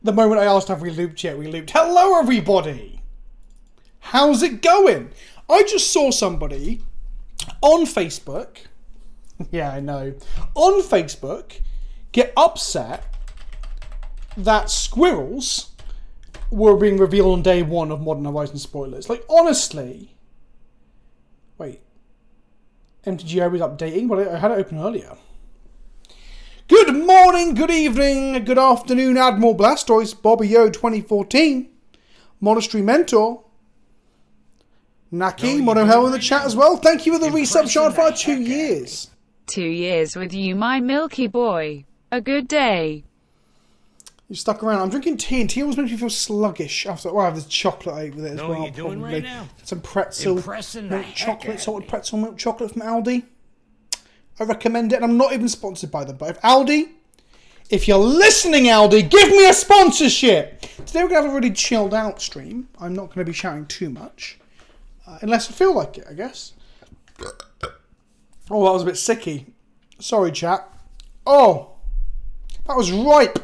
The moment I asked have we looped yet, we looped. Hello everybody! How's it going? I just saw somebody on Facebook, yeah I know, on Facebook get upset that squirrels were being revealed on day one of Modern Horizons spoilers. Like, honestly. Wait. MTG Legacy updating? Well, I had it open earlier. Good morning, good evening, good afternoon, Admiral Blastoise, Bobby Yo 2014, Monastery Mentor, Naki, Mono Hell in the chat as well. Thank you for the resub shard for 2 years. 2 years with you, my milky boy. A good day. You stuck around. I'm drinking tea, and tea always makes me feel sluggish after. Well, I have this chocolate ate with it as well. Know what you're doing right now? Some pretzel, milk chocolate, salted pretzel milk chocolate from Aldi. I recommend it, and I'm not even sponsored by them. But if Aldi, if you're listening, Aldi, give me a sponsorship. Today we're gonna have a really chilled out stream. I'm not gonna be shouting too much, unless I feel like it, I guess. Oh, that was a bit sicky. Sorry, chat. Oh, that was ripe.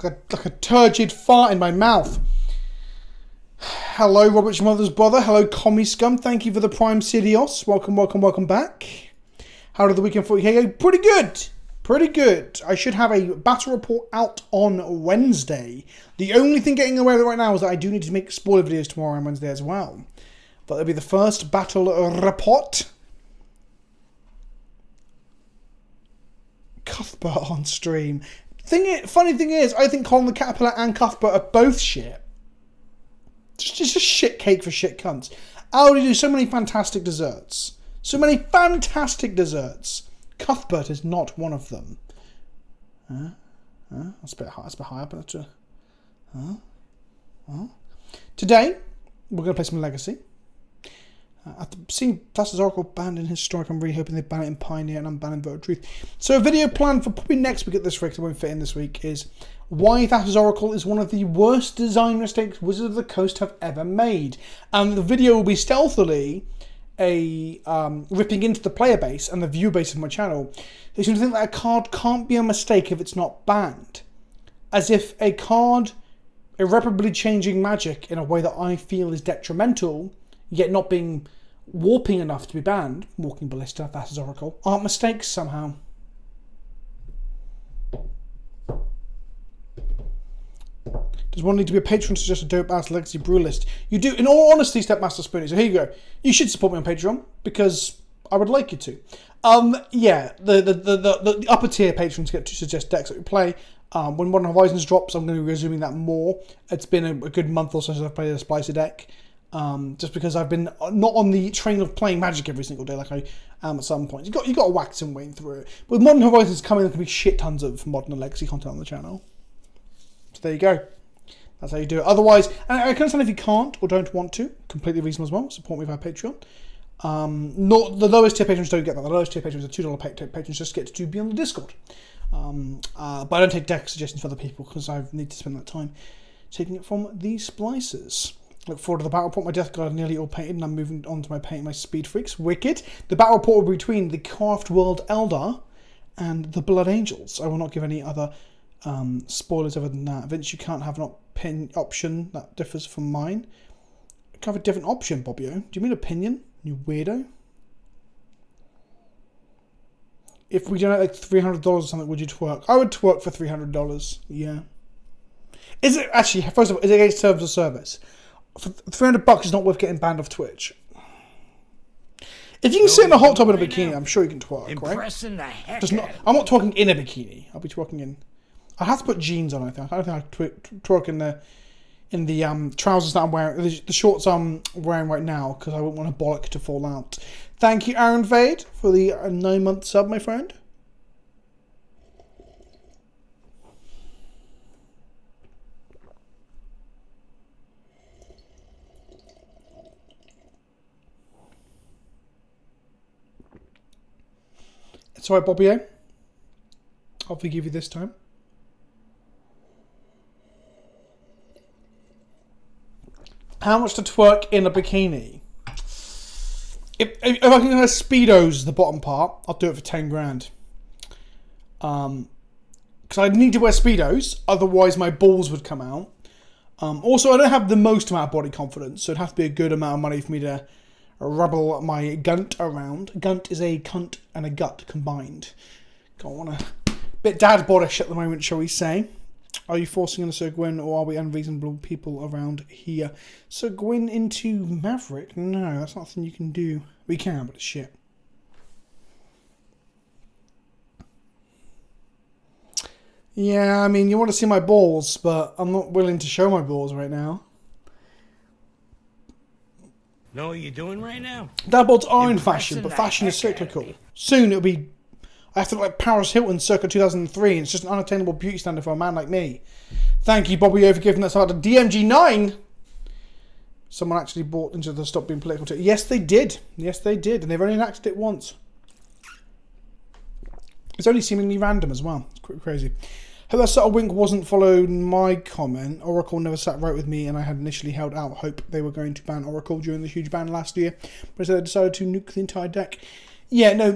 Like a turgid fart in my mouth. Hello, Robert's mother's brother. Hello, Commie Scum. Thank you for the Prime Sidios. Welcome, welcome, welcome back. How did the weekend for you? Hey, pretty good. Pretty good. I should have a battle report out on Wednesday. The only thing getting away with it right now is that I do need to make spoiler videos tomorrow and Wednesday as well. But it'll be the first battle report. Cuthbert on stream. Funny thing is, I think Colin the Caterpillar and Cuthbert are both shit. Just a shit cake for shit cunts. I already do so many fantastic desserts. So many fantastic desserts. Cuthbert is not one of them. That's a bit high. That's a bit high up. Today, we're going to play some Legacy. After seeing Thassa's Oracle banned in Historic, I'm really hoping they ban it in Pioneer and I'm banning Vote of Truth. So a video planned for probably next week at this rate, it won't fit in this week, is why Thassa's Oracle is one of the worst design mistakes Wizards of the Coast have ever made. And the video will be stealthily a ripping into the player base and the viewer base of my channel. They seem to think that a card can't be a mistake if it's not banned. As if a card irreparably changing Magic in a way that I feel is detrimental, yet not being warping enough to be banned, Walking Ballista, Thassa's Oracle, aren't mistakes somehow. Does one need to be a patron to suggest a dope ass Legacy brew list? You do, in all honesty, Stepmaster Spoonie. So here you go. You should support me on Patreon because I would like you to. Yeah, the upper tier patrons get to suggest decks that we play. When Modern Horizons drops, I'm going to be resuming that more. It's been a good month or so since I've played a Spicer deck. Just because I've been not on the train of playing Magic every single day like I am at some point. You got to whack some way through it. With Modern Horizons coming, there can be shit tons of Modern and Legacy content on the channel. So there you go. That's how you do it. Otherwise, and I can understand if you can't or don't want to. Completely reasonable as well. Support me via Patreon. Not the lowest tier patrons don't get that. The lowest tier patrons are $2 patrons just get to be on the Discord. But I don't take deck suggestions for other people because I need to spend that time taking it from the splicers. Look forward to the battle report. My Death Guard are nearly all painted and I'm moving on to my painting my Speed Freaks. Wicked. The battle report will be between the Craft World Eldar and the Blood Angels. I will not give any other spoilers other than that. Vince, you can't have an option that differs from mine. I can have a different option, Bobbio. Do you mean opinion? You weirdo. If we donate like $300 or something, would you twerk? I would twerk for $300. Yeah. Is it actually, first of all, is it against terms of service? For $300 is not worth getting banned off Twitch. If you can sit in a hot tub in a bikini, I'm sure you can twerk, Impressing right? the heck Just not, I'm not twerking in a bikini. I'll be twerking in. I have to put jeans on. I think. I don't think I twerk in the trousers that I'm wearing, the shorts I'm wearing right now, because I wouldn't want a bollock to fall out. Thank you, Aaron Vade, for the 9-month sub, my friend. It's alright, Bobby. I'll forgive you this time. How much to twerk in a bikini? If I can have Speedos, the bottom part, I'll do it for 10 grand. because I need to wear Speedos, otherwise my balls would come out. Also, I don't have the most amount of body confidence, so it'd have to be a good amount of money for me to rubble my gunt around. Gunt is a cunt and a gut combined. Don't want to... Bit dad bodish at the moment, shall we say. Are you forcing in a Sir Gwyn, or are we unreasonable people around here? Sir Gwyn into Maverick? No, that's not something you can do. We can, but it's shit. Yeah, I mean, you want to see my balls, but I'm not willing to show my balls right now. Know what you're doing right now? Dad bods are in fashion, but fashion is cyclical. Soon it'll be... I have to look like Paris Hilton circa 2003, and it's just an unattainable beauty standard for a man like me. Thank you, Bobby O, for giving us out to DMG9. Someone actually bought into the Stop Being Political too. Yes, they did. Yes, they did, and they've only enacted it once. It's only seemingly random as well. It's quite crazy. Hope that subtle wink wasn't followed my comment. Oracle never sat right with me, and I had initially held out hope they were going to ban Oracle during the huge ban last year, but instead they decided to nuke the entire deck. Yeah, no,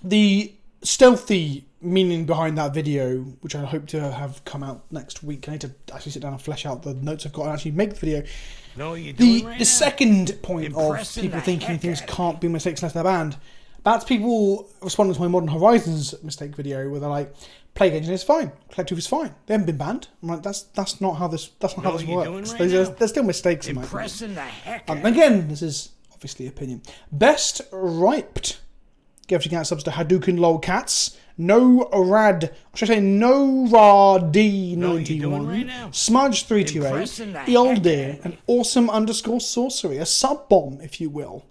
the stealthy meaning behind that video, which I hope to have come out next week. I need to actually sit down and flesh out the notes I've got and actually make the video. No, you're doing right the now. Second point of people thinking things can't be mistakes unless they're banned. That's people responding to my Modern Horizons mistake video where they're like, Plague Engine is fine, Collective is fine. They haven't been banned. I'm like, that's not how this works. There's still mistakes in my opinion. Again, this is obviously opinion. Best Riped. Giving out subs to Hadouken Lolcats. No Rad. Should I say No Rad 91. Right Smudge 328. Ealdir. An awesome _ sorcery. A sub bomb, if you will.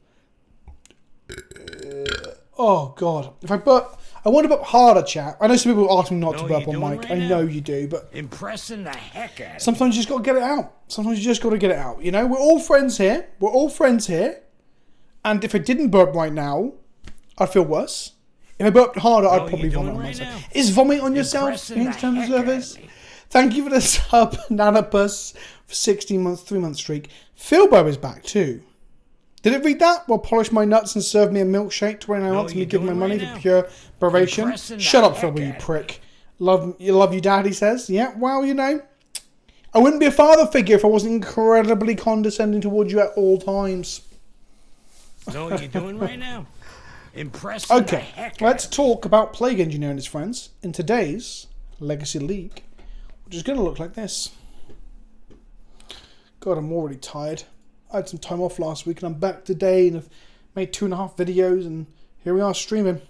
Oh god. If I burp, I want to burp harder, chat. I know some people ask me not to burp on mic. Right I know you do, but impressing the heck out. Sometimes you just got to get it out. Sometimes you just got to get it out. You know, we're all friends here. We're all friends here. And if I didn't burp right now, I'd feel worse. If I burped harder, I'd probably vomit on myself. Is vomit on yourself in terms of service? Thank you for the sub, Nanapus, for 16 months, 3-month streak. Philbo is back too. Did it read that? Well, polish my nuts and serve me a milkshake 29 months and me give my money for pure bravation. Shut up, Philbo, you prick. Love you, Dad, he says. Yeah, well, you know. I wouldn't be a father figure if I wasn't incredibly condescending towards you at all times. Know what you're doing right now? Okay, let's talk about Plague Engineer and his friends in today's Legacy League, which is going to look like this. God, I'm already tired. I had some time off last week and I'm back today and I've made 2.5 videos and here we are streaming.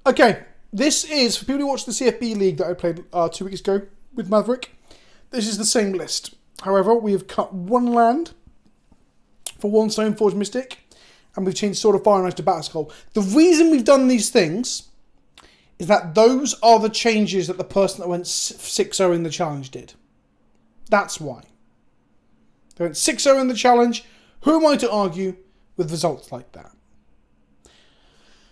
Okay, this is, for people who watched the CFB League that I played 2 weeks ago with Maverick, this is the same list. However, we have cut 1 land for 1 Stoneforge Mystic, and we've changed Sword of Fire and Ice to Batterskull. The reason we've done these things is that those are the changes that the person that went 6-0 in the challenge did. That's why. They went 6-0 in the challenge. Who am I to argue with results like that?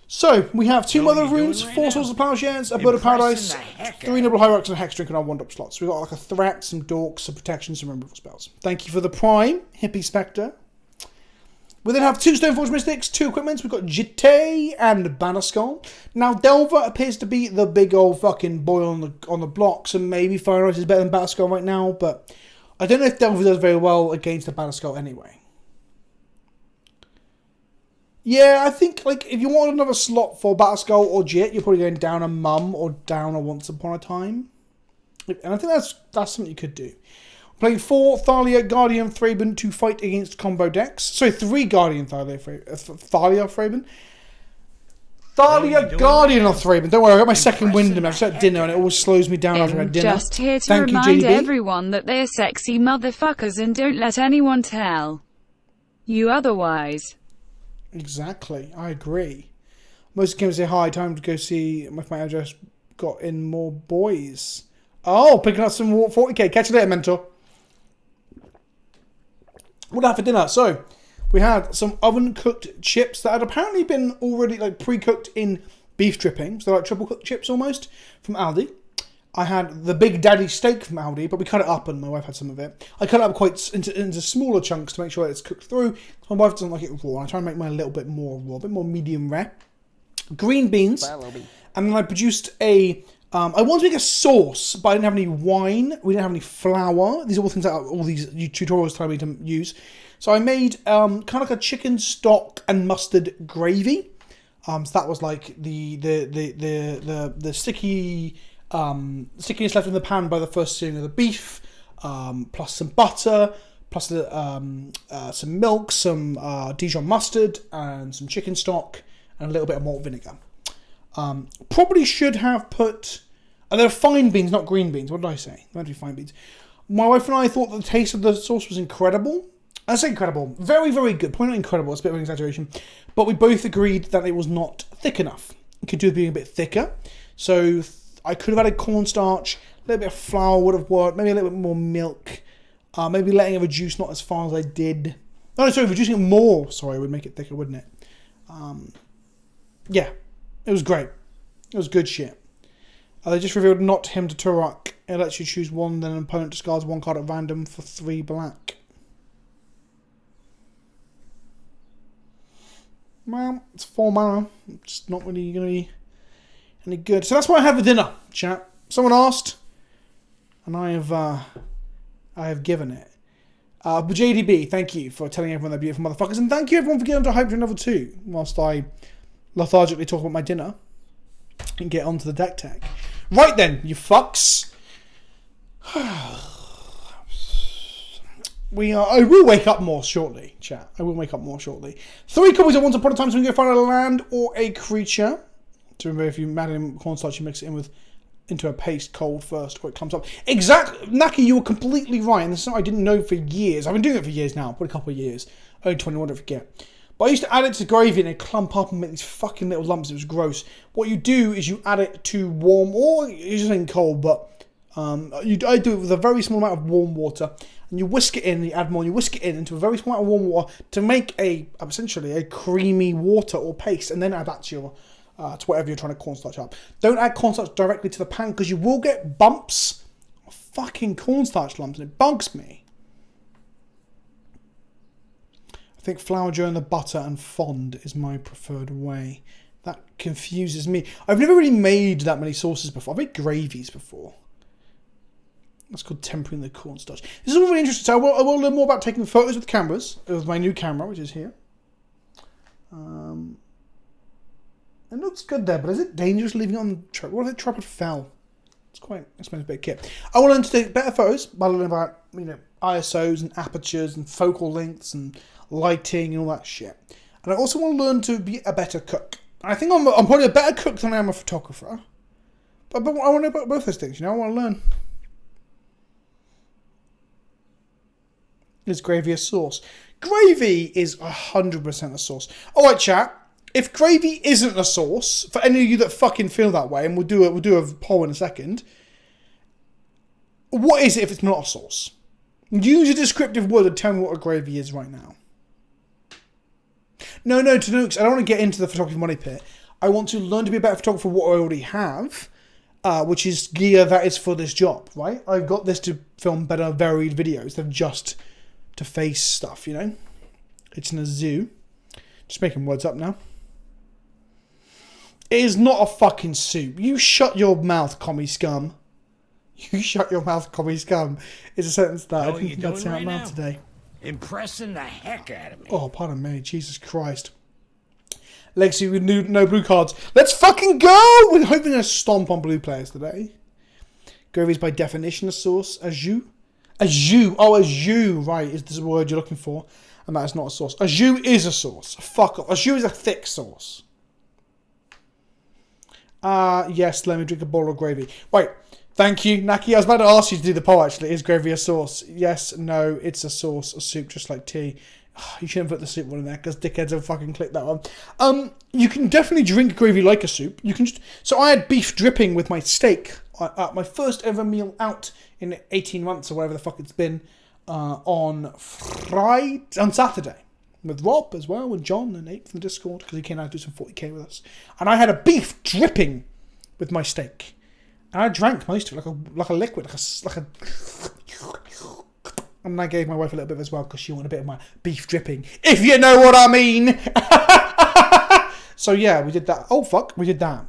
So, we have 2 Mother of Runes, 4 Swords of Plowshares, a Bird of Paradise, 3 Noble Hierarchs, and a Hex Drink on our 1-drop slots. We've got like a threat, some dorks, some protection, some removal spells. Thank you for the Prime, Hippie Spectre. We then have 2 Stoneforge Mystics, 2 equipments. We've got Jitte and Batterskull. Now, Delver appears to be the big old fucking boy on the block, so maybe Fire Ice is better than Batterskull right now, but I don't know if Delver does very well against the Batterskull anyway. Yeah, I think like if you want another slot for Batterskull or Jit, you're probably going down a Mum or down a Once Upon a Time. And I think that's something you could do. Playing 4 Thalia, Guardian, Thraben to fight against combo decks. Sorry, 3 Guardian, Thalia, Thraben. Thalia, Guardian of Thraben. Don't worry, I got my second wind and I've just had dinner and it always slows me down after I had dinner. Just here to remind everyone that they're sexy motherfuckers and don't let anyone tell you otherwise. Exactly, I agree. Most games say hi, time to go see if my address got in more boys. Oh, picking up some 40k. Catch you later, mentor. What did I have for dinner? So, we had some oven-cooked chips that had apparently been already like pre-cooked in beef dripping. So, like triple-cooked chips almost from Aldi. I had the Big Daddy steak from Aldi, but we cut it up and my wife had some of it. I cut it up quite into smaller chunks to make sure that it's cooked through. My wife doesn't like it raw. I try and make mine a little bit more raw, a bit more medium rare. Green beans And then I produced a... I wanted to make a sauce, but I didn't have any wine. We didn't have any flour. These are all things that all these tutorials tell me to use. So I made kind of like a chicken stock and mustard gravy. So that was like the sticky stickiness left in the pan by the first searing of the beef, plus some butter, plus some milk, some Dijon mustard, and some chicken stock, and a little bit of malt vinegar. Probably should have put... they're fine beans, not green beans. What did I say? They're meant to be fine beans. My wife and I thought that the taste of the sauce was incredible. I say incredible. Very, very good. Probably not incredible. It's a bit of an exaggeration. But we both agreed that it was not thick enough. It could do with being a bit thicker. So I could have added cornstarch. A little bit of flour would have worked. Maybe a little bit more milk. Maybe letting it reduce not as far as I did. No, sorry, reducing it more. Sorry, would make it thicker, wouldn't it? Yeah. It was great. It was good shit. They just revealed not him to Turok. It lets you choose one, then an opponent discards one card at random for 3 black. Well, it's 4 mana. It's not really going to be any good. So that's what I had for dinner, chat. Someone asked, and I have given it. But JDB, thank you for telling everyone they're beautiful motherfuckers, and thank you everyone for getting onto Hype Train level 2, whilst I lethargically talk about my dinner and get onto the deck tech. Right then, you fucks. I will wake up more shortly, chat. I will wake up more shortly. 3 copies at once upon a time, so we can go find a land or a creature. To remember, if you add in cornstarch, you mix it in into a paste cold first, or it comes up. Exactly, Naki, you were completely right, and this is something I didn't know for years. I've been doing it for years now, probably a couple of years. Early 21, don't forget. But I used to add it to gravy and it'd clump up and make these fucking little lumps. It was gross. What you do is you add it to warm, or you're just saying cold, but I do it with a very small amount of warm water. And you whisk it in, and you add more, and you whisk it in into a very small amount of warm water to make essentially a creamy water or paste, and then add that to your to whatever you're trying to cornstarch up. Don't add cornstarch directly to the pan because you will get bumps of fucking cornstarch lumps, and it bugs me. I think flour during the butter and fond is my preferred way. That confuses me. I've never really made that many sauces before. I've made gravies before. That's called tempering the cornstarch. This is all really interesting. So I will learn more about taking photos with cameras, with my new camera, which is here. It looks good there, but is it dangerous leaving it on the tripod? What if the tripod fell? It's quite an expensive bit of kit. I will learn to take better photos by learning about, ISOs and apertures and focal lengths and lighting and all that shit. And I also want to learn to be a better cook. I think I'm probably a better cook than I am a photographer. But I want to know about both those things, I want to learn. Is gravy a sauce? Gravy is 100% a sauce. Alright, chat. If gravy isn't a sauce, for any of you that fucking feel that way, and we'll do a poll in a second, what is it if it's not a sauce? Use a descriptive word and tell me what a gravy is right now. No, Tanooks, I don't want to get into the photography money pit. I want to learn to be a better photographer for what I already have, which is gear that is for this job, right? I've got this to film better, varied videos than just to face stuff, It's in a zoo. Just making words up now. It is not a fucking soup. You shut your mouth, commie scum. You shut your mouth, commie scum. Is a sentence that I think that's out loud today. Impressing the heck out of me. Oh, pardon me. Jesus Christ. Legacy with no blue cards. Let's fucking go! We're hoping to stomp on blue players today. Gravy is by definition a sauce. A jus. Oh, a jus, right, is the word you're looking for. And that is not a sauce. A jus is a sauce. Fuck off. A jus is a thick sauce. Yes, let me drink a bowl of gravy. Wait, thank you, Naki. I was about to ask you to do the poll, actually. Is gravy a sauce? Yes, no, it's a sauce. A soup, just like tea. You shouldn't put the soup one in there, because dickheads will fucking click that one. You can definitely drink gravy like a soup. You can just... So I had beef dripping with my steak at my first ever meal out in 18 months, or whatever the fuck it's been, on Saturday. With Rob as well, and John and Nate from the Discord, because he came out to do some 40k with us. And I had a beef dripping with my steak. And I drank most of it like a liquid, like a and I gave my wife a little bit as well, because she wanted a bit of my beef dripping, if you know what I mean. So yeah, we did that. Oh fuck, we did that.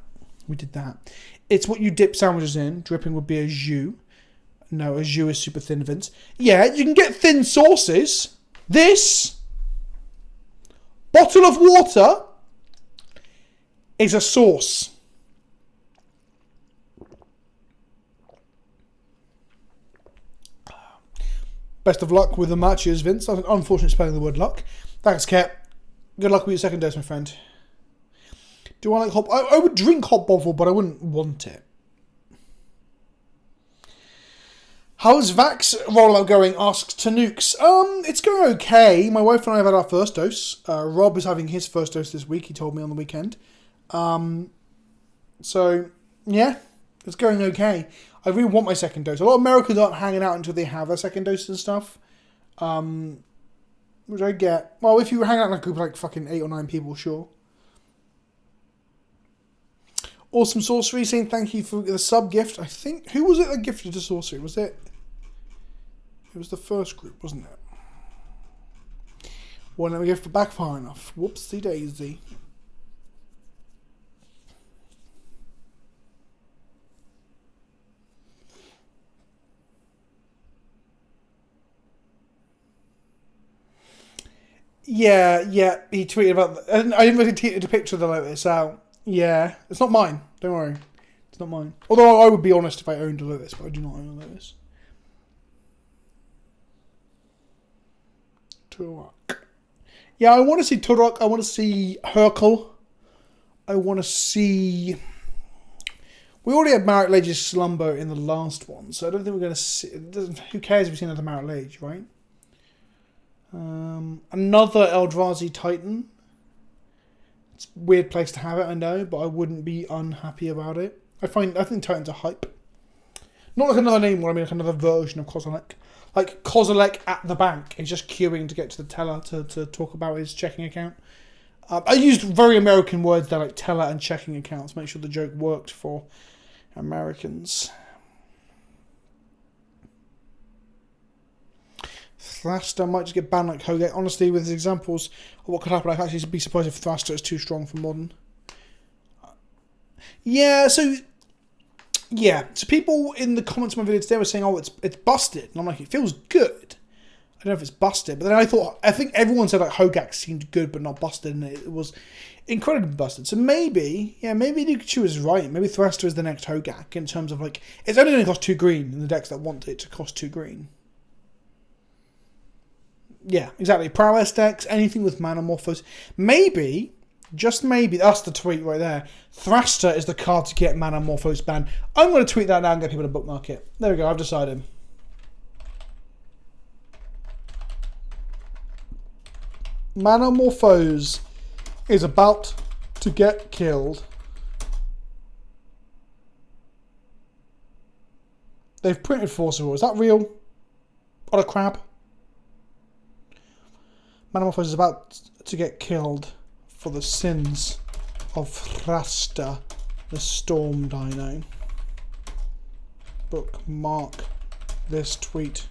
We did that. It's what you dip sandwiches in. Dripping would be a jus. No, a jus is super thin, Vince. Yeah, you can get thin sauces. This bottle of water is a sauce. Best of luck with the matches, Vince. Unfortunately spelling the word luck. Thanks, Kat. Good luck with your second dose, my friend. Do I like hot? I would drink hot bottle, but I wouldn't want it. How's Vax rollout going? Asks Tanooks. It's going okay. My wife and I have had our first dose. Rob is having his first dose this week. He told me on the weekend. So yeah, it's going okay. I really want my second dose. A lot of Americans aren't hanging out until they have a second dose and stuff. Which I get. Well, if you hang out in a group of like fucking 8 or 9 people, sure. Awesome Sorcery saying thank you for the sub gift. I think, who was it that gifted to Sorcery? Was it? It was the first group, wasn't it? Well, let me gift back far enough. Whoopsie daisy. Yeah, he tweeted about that. I didn't really tweet a picture of the Lotus out. Yeah, it's not mine. Don't worry. It's not mine. Although I would be honest if I owned a Lotus, but I do not own a Lotus. Turok. Yeah, I want to see Turok. I want to see Hercule. I want to see... We already had Maverick League's Slumber in the last one, so I don't think we're going to see... Who cares if we've seen another Maverick League, right? Another Eldrazi Titan. It's a weird place to have it, I know, but I wouldn't be unhappy about it. I think Titans are hype. Not like another name one, I mean like another version of Kozilek. Like Kozilek at the bank is just queuing to get to the teller to talk about his checking account. I used very American words there, like teller and checking accounts, make sure the joke worked for Americans. Thraster might just get banned like Hogak. Honestly, with his examples of what could happen, I'd actually be surprised if Thraster is too strong for Modern. So people in the comments of my video today were saying, oh, it's busted. And I'm like, it feels good. I don't know if it's busted. But then I think everyone said like Hogak seemed good but not busted, and it was incredibly busted. So maybe Pikachu is right. Maybe Thraster is the next Hogak in terms of like, it's only going to cost 2 green in the decks that want it to cost 2 green. Yeah, exactly. Prowess decks, anything with Mana Morphos. Maybe, just maybe, that's the tweet right there. Thraster is the card to get Mana Morphos banned. I'm going to tweet that now and get people to bookmark it. There we go, I've decided. Mana Morphos is about to get killed. They've printed Force-Roar. Is that real? On a crab? Mana Morphos is about to get killed for the sins of Thraster, the Storm Dino. Bookmark this tweet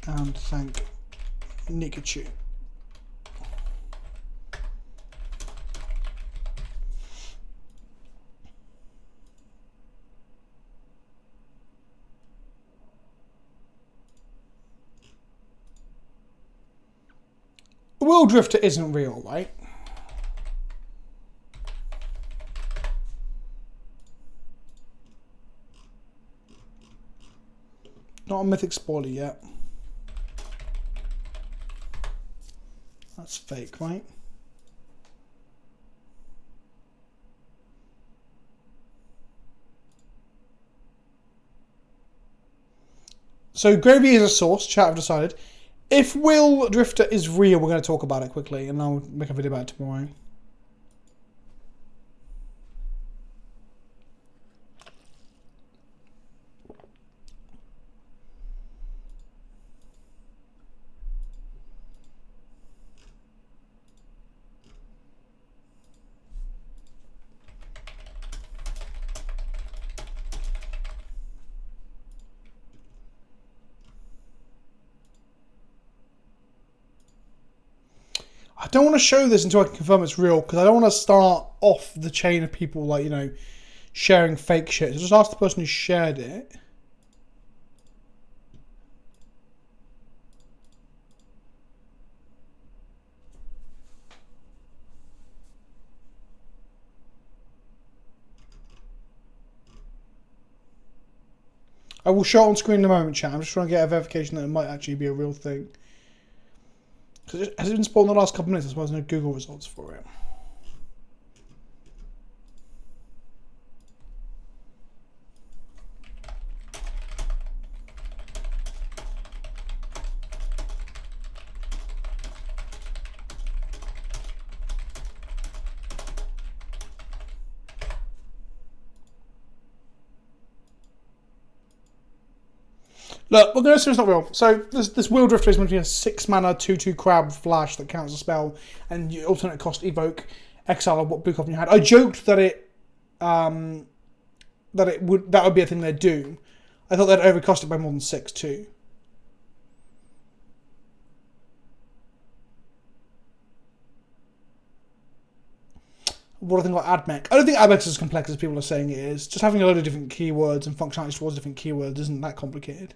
and thank Nikachu. Will Drifter isn't real, right? Not a mythic spoiler yet. That's fake, right? So Gravy is a source, chat have decided. If Will Drifter is real, we're going to talk about it quickly, and I'll make a video about it tomorrow. don't want to show this until I can confirm it's real, because I don't want to start off the chain of people, like, you know, sharing fake shit. So just ask the person who shared it. I will show it on screen in a moment, chat. I'm just trying to get a verification that it might actually be a real thing. Has it been spawned in the last couple of minutes? I suppose there's no Google results for it. Look, we're going to assume it's not real. So this Wheel Drifter is meant to be a 6 mana 2/2 crab flash that counts a spell, and you alternate cost evoke, exile or what blue copy you had. I joked that that would be a thing they'd do. I thought they'd overcost it by more than 6 too. What do I think about AdMech? I don't think AdMech is as complex as people are saying it is. Just having a load of different keywords and functionalities towards different keywords isn't that complicated.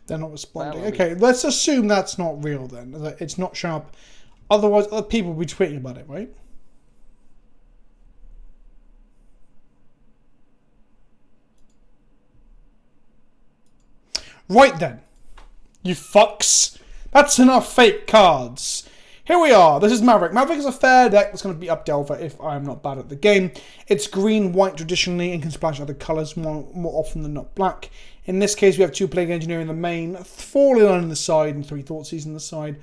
They're not responding. Okay, let's assume that's not real then. It's not showing up. Otherwise, other people will be tweeting about it, right? Right then. You fucks. That's enough fake cards. Here we are. This is Maverick. Maverick is a fair deck that's going to beat up Delver if I'm not bad at the game. It's green, white traditionally, and can splash other colours more often than not black. In this case, we have 2 Plague Engineer in the main, 4 Leon in the side, and 3 Thoughtseize in the side.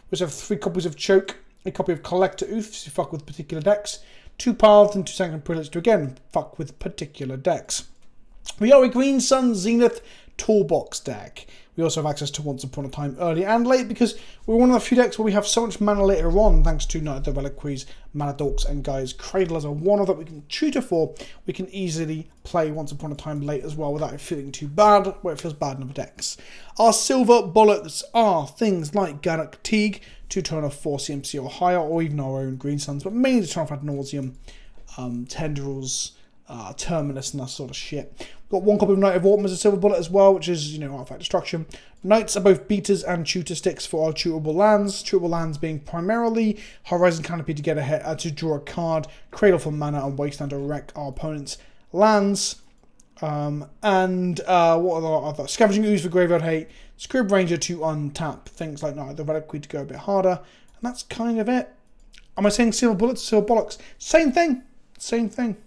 We have 3 copies of Choke, a copy of Collector Oaths to fuck with particular decks, 2 Paths, and 2 Sanctum Prelates to again fuck with particular decks. We are a Green Sun Zenith Toolbox deck. We also have access to Once Upon a Time early and late because we're one of the few decks where we have so much mana later on thanks to Night of the Reliquaries, Mana Dorks and Guy's Cradle as a one-of that we can tutor for. We can easily play Once Upon a Time late as well without it feeling too bad, where it feels bad in other decks. Our silver bullets are things like Garruk Teague, 2 turn of 4 CMC or higher, or even our own Green Suns, but mainly to turn off Ad Nauseam, Tendrils, Terminus and that sort of shit. Got 1 copy of Knight of Autumn as a silver bullet as well, which is, you know, Artifact Destruction. Knights are both beaters and tutor sticks for our tutable lands. Tutable lands being primarily Horizon Canopy to get ahead, to draw a card, Cradle for mana, and Wasteland to wreck our opponent's lands. What are the other? Scavenging Ooze for Graveyard Hate, Scrib Ranger to untap, things like Night of the Reliquary to go a bit harder, and that's kind of it. Am I saying silver bullets or silver bollocks? Same thing. Same thing.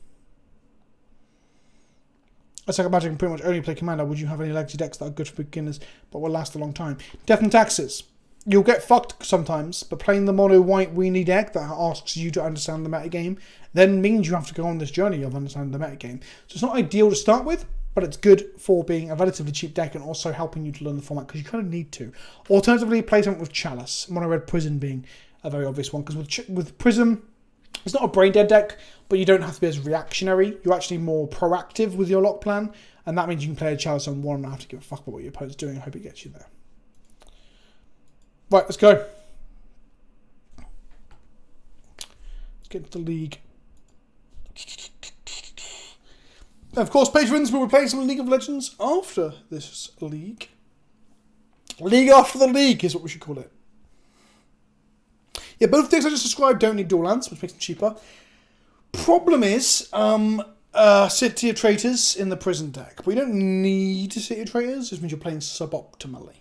I like Magic and pretty much only play Commander. Would you have any legacy decks that are good for beginners but will last a long time? Death and Taxes. You'll get fucked sometimes, but playing the mono white weenie deck that asks you to understand the metagame then means you have to go on this journey of understanding the metagame. So it's not ideal to start with, but it's good for being a relatively cheap deck and also helping you to learn the format because you kind of need to. Alternatively, play something with Chalice. Mono red Prison being a very obvious one because with Prism, it's not a brain dead deck, but you don't have to be as reactionary. You're actually more proactive with your lock plan, and that means you can play a Chalice on 1 and not have to give a fuck about what your opponent's doing. I hope it gets you there. Right, let's go. Let's get into the league. And of course, patrons will be playing some League of Legends after this league. League after the league is what we should call it. Yeah, both things I just described don't need dual lands, which makes them cheaper. Problem is, City of Traitors in the Prison deck. But we don't need City of Traitors, it just means you're playing suboptimally.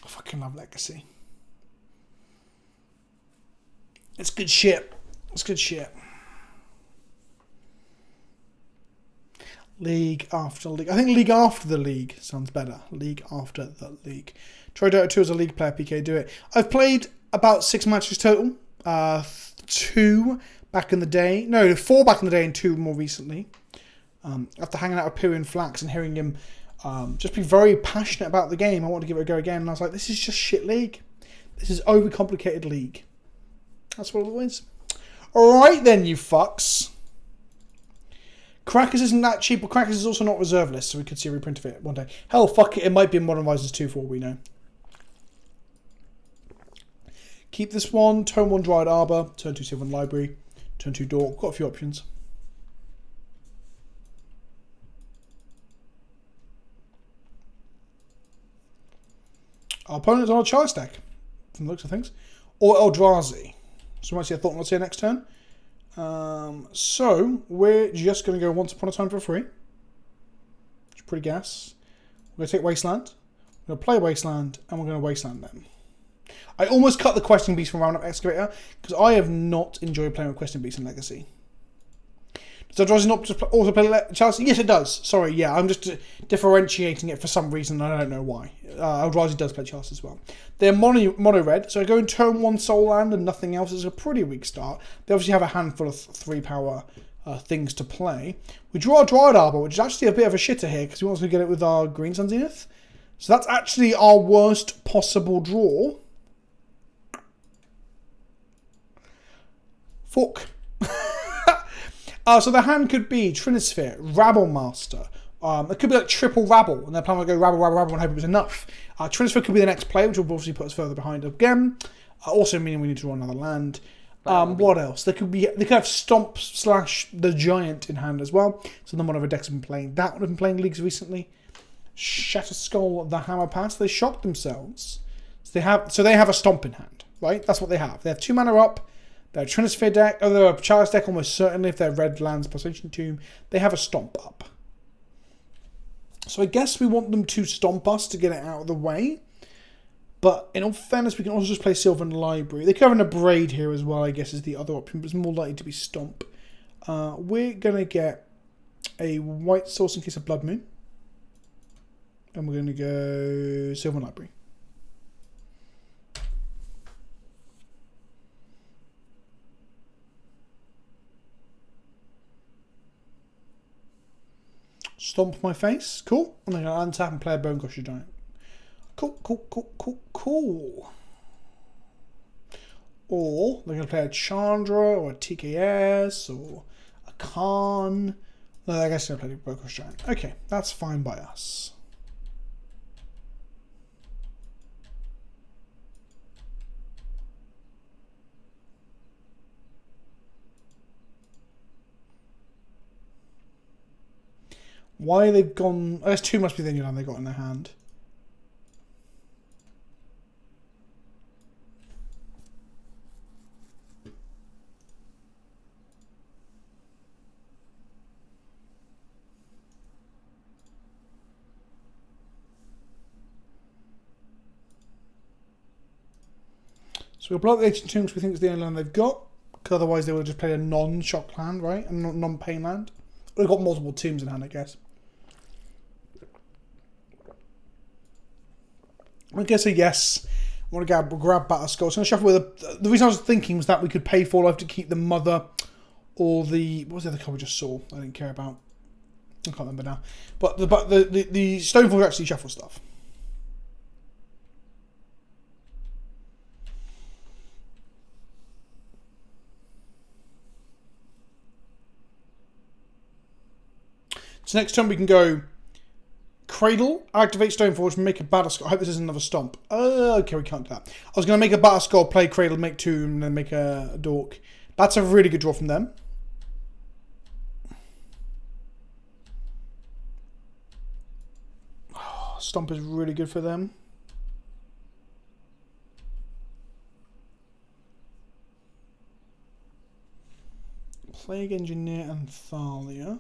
I fucking love Legacy. It's good shit. It's good shit. League after league. I think League after the league sounds better. League after the league. Try Dota 2 as a league player, PK, do it. I've played about 6 matches total. 2 back in the day. No, 4 back in the day and 2 more recently. After hanging out with Pyrian Flax and hearing him just be very passionate about the game, I wanted to give it a go again. And I was like, this is just shit league. This is overcomplicated league. That's what it is. Alright then, you fucks. Crackers isn't that cheap, but Crackers is also not reserve list, so we could see a reprint of it one day. Hell, fuck it, it might be in Modern Horizons 2 for all we know. Keep this one. Turn 1 Dryad Arbor. Turn 2 Sylvan Library. Turn 2 Dork. Got a few options. Our opponent's on a Char stack, from the looks of things. Or Eldrazi. So we might see a Thought Knot here next turn. So we're just going to go Once Upon a Time for free. Which is pretty gas. We're going to take Wasteland. We're going to play Wasteland, and we're going to Wasteland them. I almost cut the Questing Beast from Roundup Excavator, because I have not enjoyed playing with Questing Beast in Legacy. Does Eldrazi not just also play Chalice? Yes, it does. Sorry, yeah, I'm just differentiating it for some reason, I don't know why. Eldrazi does play Chalice as well. They're mono red, so I go in turn 1 Soul Land and nothing else. Is a pretty weak start. They obviously have a handful of 3 power things to play. We draw a Dryad Arbor, which is actually a bit of a shitter here, because we want to get it with our Green Sun Zenith. So that's actually our worst possible draw. Fuck. So the hand could be Trinisphere, Rabble Master. It could be like triple Rabble, and their plan would go Rabble, Rabble, Rabble, and hope it was enough. Trinisphere could be the next play, which will obviously put us further behind again. Also meaning we need to draw another land. What else? They could have Stomp / the Giant in hand as well. So then one of our decks have been playing that. One have been playing leagues recently. Shatter Skull, the Hammer Pass. They shocked themselves. So they have a Stomp in hand, right? That's what they have. They have 2 mana up. They're a Trinisphere deck, or they're a Chalice deck almost certainly if they're red lands plus Ancient Tomb. They have a Stomp up. So I guess we want them to Stomp us to get it out of the way. But in all fairness, we can also just play Sylvan Library. They could have an Abrade here as well, I guess, is the other option, but it's more likely to be Stomp. We're going to get a white source in case of Blood Moon. And we're going to go Sylvan Library. Stomp my face. Cool. And then I'm going to untap and play a Bone Crusher Giant. Cool, cool, cool, cool, cool. Or they're going to play a Chandra or a TKS or a Khan. No, I guess they're going to play a Bone Crusher Giant. Okay, that's fine by us. Why they've gone... I guess 2 must be the only land they got in their hand. So we'll block the Ancient Tombs, we think is the only land they've got. Because otherwise they would have just played a non-shock land, right? A non-pain land. They've got multiple tombs in hand, I guess. I guess a yes. I want to grab Battle Skull. So I'm going to shuffle with the reason I was thinking was that we could pay 4 life to keep the Mother or the... What was the other card we just saw? I didn't care about. I can't remember now. But the Stonefall is actually shuffle stuff. So next turn we can go Cradle, activate Stoneforge, make a Battle Skull. I hope this isn't another Stomp. Okay, we can't do that. I was going to make a Battle Skull, play Cradle, make 2, and then make a Dork. That's a really good draw from them. Oh, Stomp is really good for them. Plague Engineer and Thalia.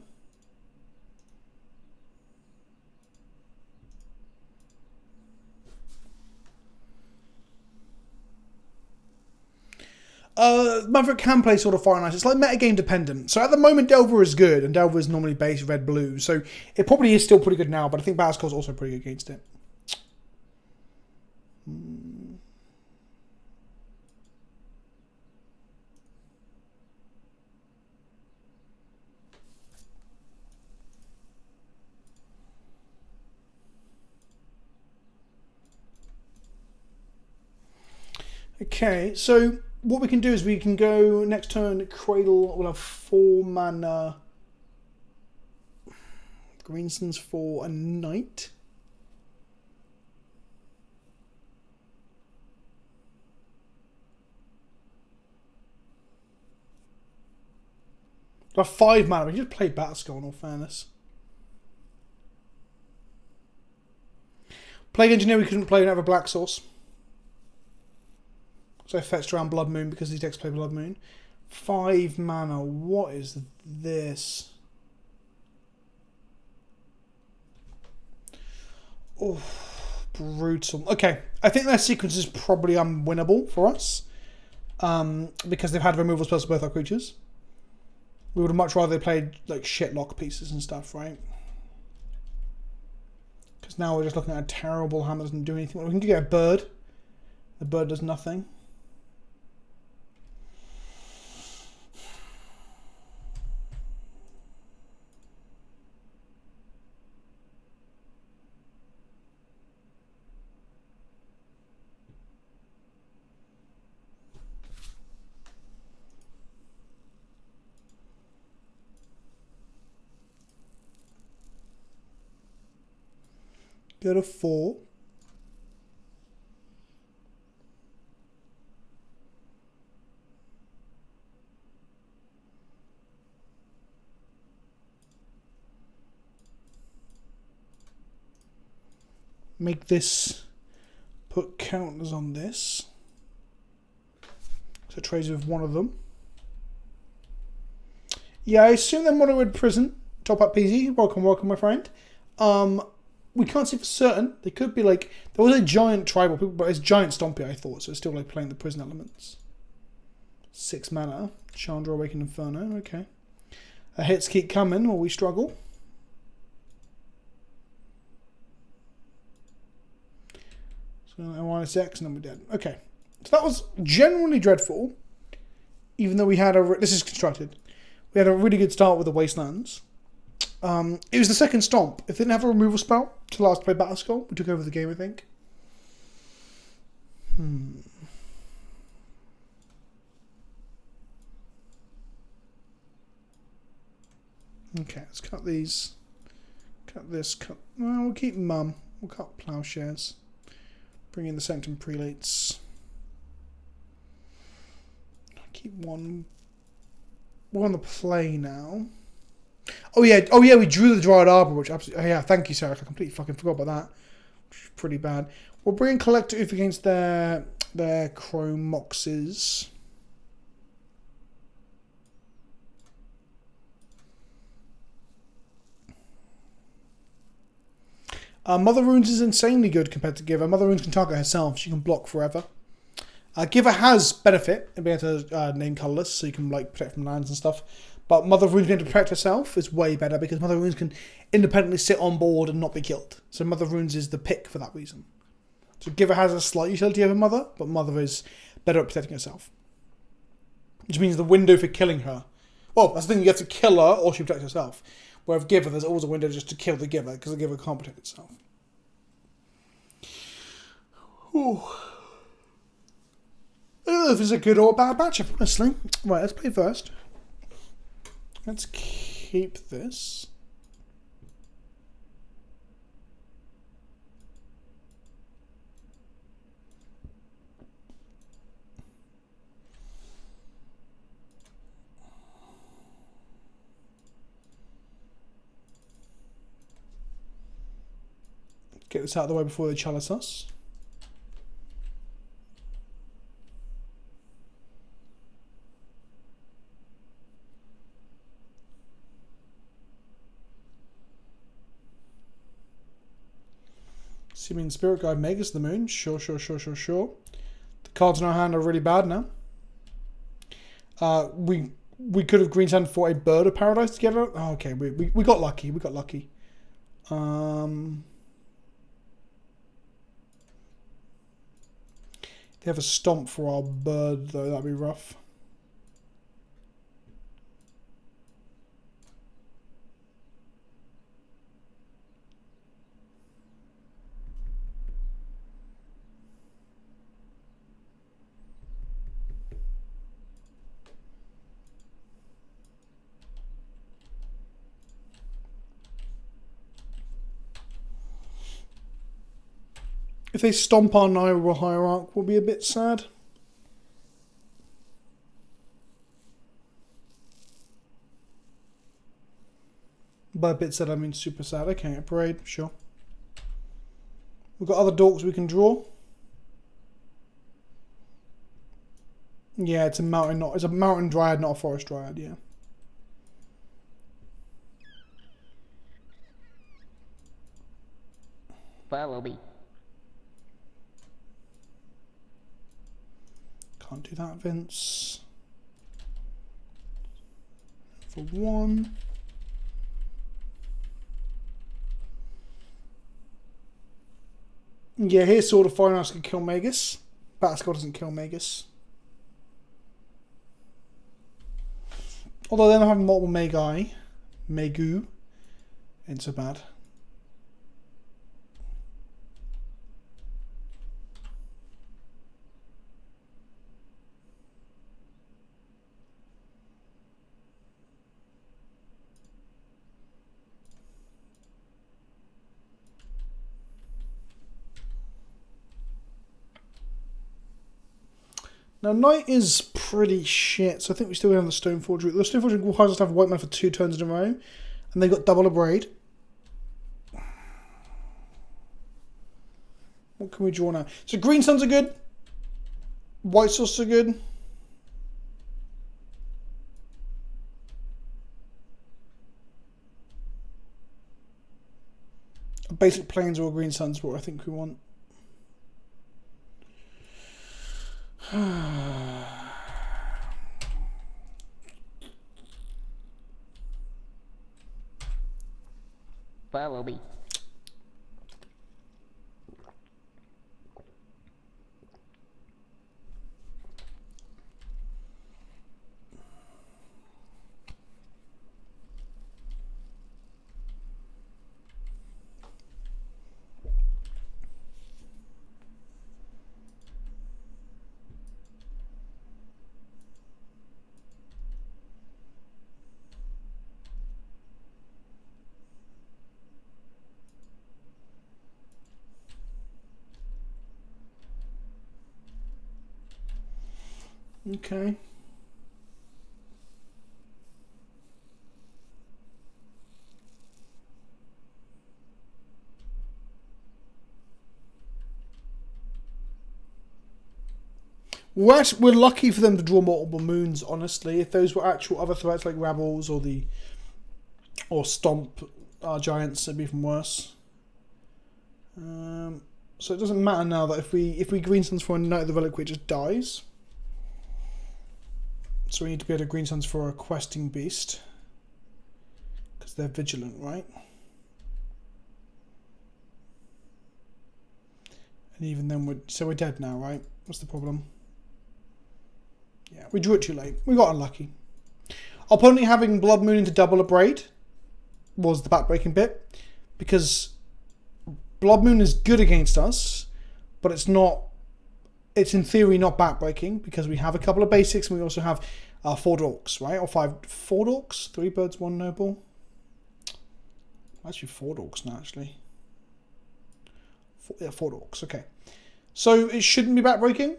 Maverick can play sort of fire and ice. It's like metagame dependent. So at the moment, Delver is good, and Delver is normally base red-blue. So it probably is still pretty good now, but I think Battle Skull is also pretty good against it. Okay, so what we can do is we can go next turn, Cradle, we'll have 4 mana. Greensons for a Knight. We'll have 5 mana, we can just play Batterskull in all fairness. Plague Engineer we couldn't play, we don't have a black source. So I fetched around Blood Moon because these decks play Blood Moon. 5 mana, what is this? Oh, brutal. Okay, I think their sequence is probably unwinnable for us. Because they've had removal spells for both our creatures. We would have much rather they played like shitlock pieces and stuff, right? Because now we're just looking at a terrible hand that doesn't do anything. We can get a bird. The bird does nothing. Go to 4. Make this, put counters on this. So it trades with one of them. Yeah, I assume they're Monoid Prison. Top up PZ. Welcome, welcome, my friend. We can't see for certain. They could be like... There was a giant tribal, but it's giant Stompy, I thought. So it's still like playing the prison elements. 6 mana. Chandra, Awakened Inferno. Okay. Hits keep coming while we struggle. So -X and then we're dead. Okay. So that was generally dreadful. Even though we had a... This is constructed. We had a really good start with the Wastelands. It was the second stomp. If they didn't have a removal spell to allow us to play Batterskull, we took over the game, I think. Okay, let's cut these. Cut this. Cut. Well, we'll keep Mum. We'll cut Plowshares. Bring in the Sanctum Prelates. Keep one. We're on the play now. Oh yeah, we drew the Dryad Arbor, which absolutely... Oh yeah, thank you, Sarah. I completely fucking forgot about that. Which is pretty bad. We'll bring Collector Oof against their Chromoxes. Mother Runes is insanely good compared to Giver. Mother Runes can target herself. She can block forever. Giver has benefit in being able to name colourless, so you can like protect from lands and stuff. But Mother Runes being able to protect herself is way better because Mother Runes can independently sit on board and not be killed. So Mother Runes is the pick for that reason. So Giver has a slight utility over Mother, but Mother is better at protecting herself. Which means the window for killing her... Well, that's the thing, you have to kill her or she protects herself. Whereas Giver, there's always a window just to kill the Giver because the Giver can't protect itself. Ooh. I don't know if it's a good or a bad matchup, honestly. Right, let's play first. Let's keep this. Get this out of the way before they chalice us. Simeon Spirit Guide Megas the Moon. Sure. The cards in our hand are really bad now. We could have green sand for a Bird of Paradise together. Oh, okay, we got lucky. We got lucky. They have a stomp for our bird though. That'd be rough. If they stomp our Nairobi Hierarch, we'll be a bit sad. By a bit sad, I mean super sad. Okay, a parade, sure. We've got other dorks we can draw. Yeah, it's a mountain, it's a mountain dryad, not a forest dryad. Yeah. Follow me. Can't do that, Vince. For 1. Yeah, here's Sword of Fire can kill Magus. Battle doesn't kill Magus. Although then I'm having multiple Megu, ain't so bad. Now, Knight is pretty shit, so I think we still go on the Stoneforge route. The Stoneforge requires us to have white mana for 2 turns in a row, and they've got double Abrade. What can we draw now? So green suns are good. White sources are good. Basic plains or green suns, what I think we want. Follow me. Okay. We're lucky for them to draw multiple moons, honestly. If those were actual other threats like Rabbles or Stomp Giants, it'd be even worse. So it doesn't matter now that if we green suns for a Knight of the Reliquary, it just dies. So we need to be able to green suns for a questing beast. Because they're vigilant, right? And even then we're dead now, right? What's the problem? Yeah, we drew it too late. We got unlucky. Our opponent having Blood Moon into double Abrade was the backbreaking bit. Because Blood Moon is good against us, but it's not. It's in theory not backbreaking because we have a couple of basics and we also have 4 dorks, right? Or 4 dorks? 3 birds, 1 noble. Actually 4 dorks now, actually. 4 dorks, okay. So it shouldn't be backbreaking,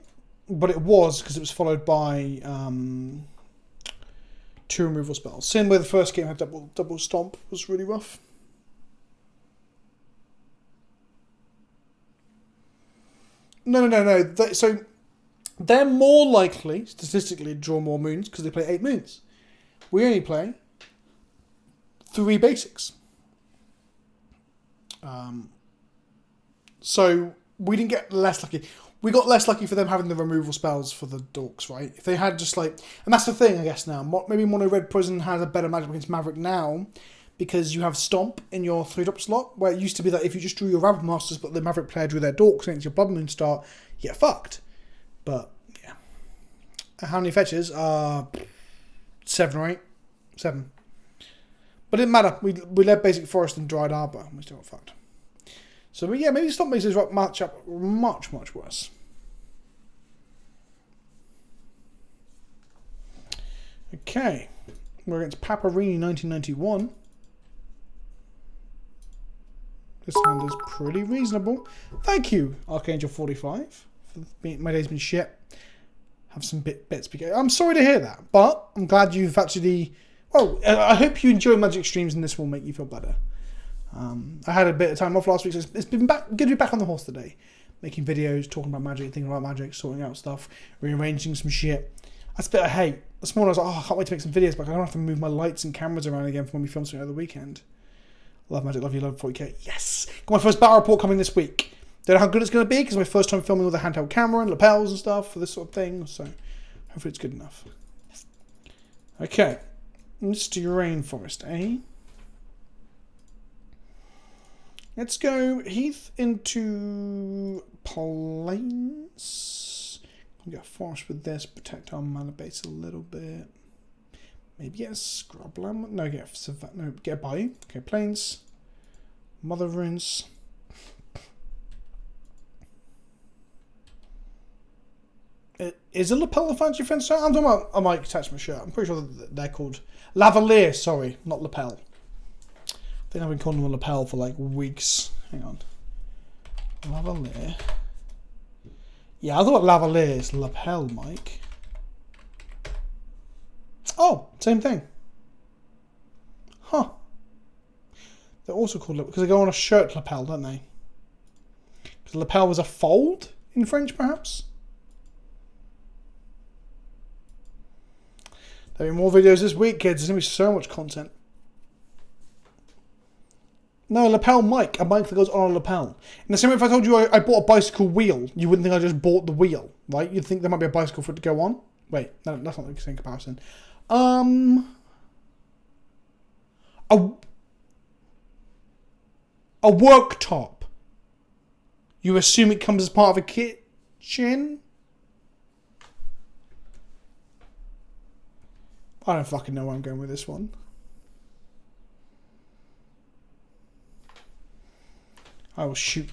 but it was because it was followed by 2 removal spells. Same way the first game had double stomp was really rough. No. So they're more likely, statistically, to draw more moons because they play 8 moons. We only play 3 basics. So we didn't get less lucky. We got less lucky for them having the removal spells for the dorks, right? If they had just like... And that's the thing, I guess, now. Maybe Mono Red Prison has a better matchup against Maverick now because you have Stomp in your 3-drop slot, where it used to be that if you just drew your Rabbit Masters but the Maverick player drew their dorks against your Blood Moon start, you get fucked. But, yeah. How many fetches? 7 or 8. 7. But it didn't matter. We led Basic Forest and Dried Arbor, and we still got fucked. So, yeah, maybe Stomp makes this matchup much, much worse. Okay. We're against Paparini 1991. This hand is pretty reasonable. Thank you, Archangel45. My day's been shit. Have some bits. I'm sorry to hear that, but I'm glad you've actually... Well, I hope you enjoy Magic streams and this will make you feel better. I had a bit of time off last week, so it's been good to be back on the horse today. Making videos, talking about Magic, thinking about Magic, sorting out stuff, rearranging some shit. That's a bit I hate. This morning I was like, oh, I can't wait to make some videos, but I don't have to move my lights and cameras around again for when we film something over the weekend. Love Magic, love you, love 40k. Yes! Got my first battle report coming this week. Don't know how good it's going to be, because it's my first time filming with a handheld camera and lapels and stuff for this sort of thing, so hopefully it's good enough. Okay. Mr. Rainforest, eh? Let's go Heath into Plains. We'll get a forest with this, protect our mana base a little bit. Maybe get a scrubland. No, get a bayou. Okay, Plains. Mother runes. Is a lapel a fancy French shirt? I'm talking about a mic attachment shirt. I'm pretty sure that they're called lavalier. Sorry, not lapel. I think I've been calling them a lapel for like weeks. Hang on. Lavalier. Yeah, I thought lavalier is lapel, Mike. Oh, same thing. Huh. They're also called because they go on a shirt lapel, don't they? Because lapel was a fold in French, perhaps. There'll be more videos this week, kids. There's going to be so much content. No, lapel mic. A mic that goes on a lapel. In the same way, if I told you I bought a bicycle wheel, you wouldn't think I just bought the wheel, right? You'd think there might be a bicycle for it to go on. Wait, no, that's not the same comparison. A worktop. You assume it comes as part of a kitchen? I don't fucking know where I'm going with this one. I will shoot.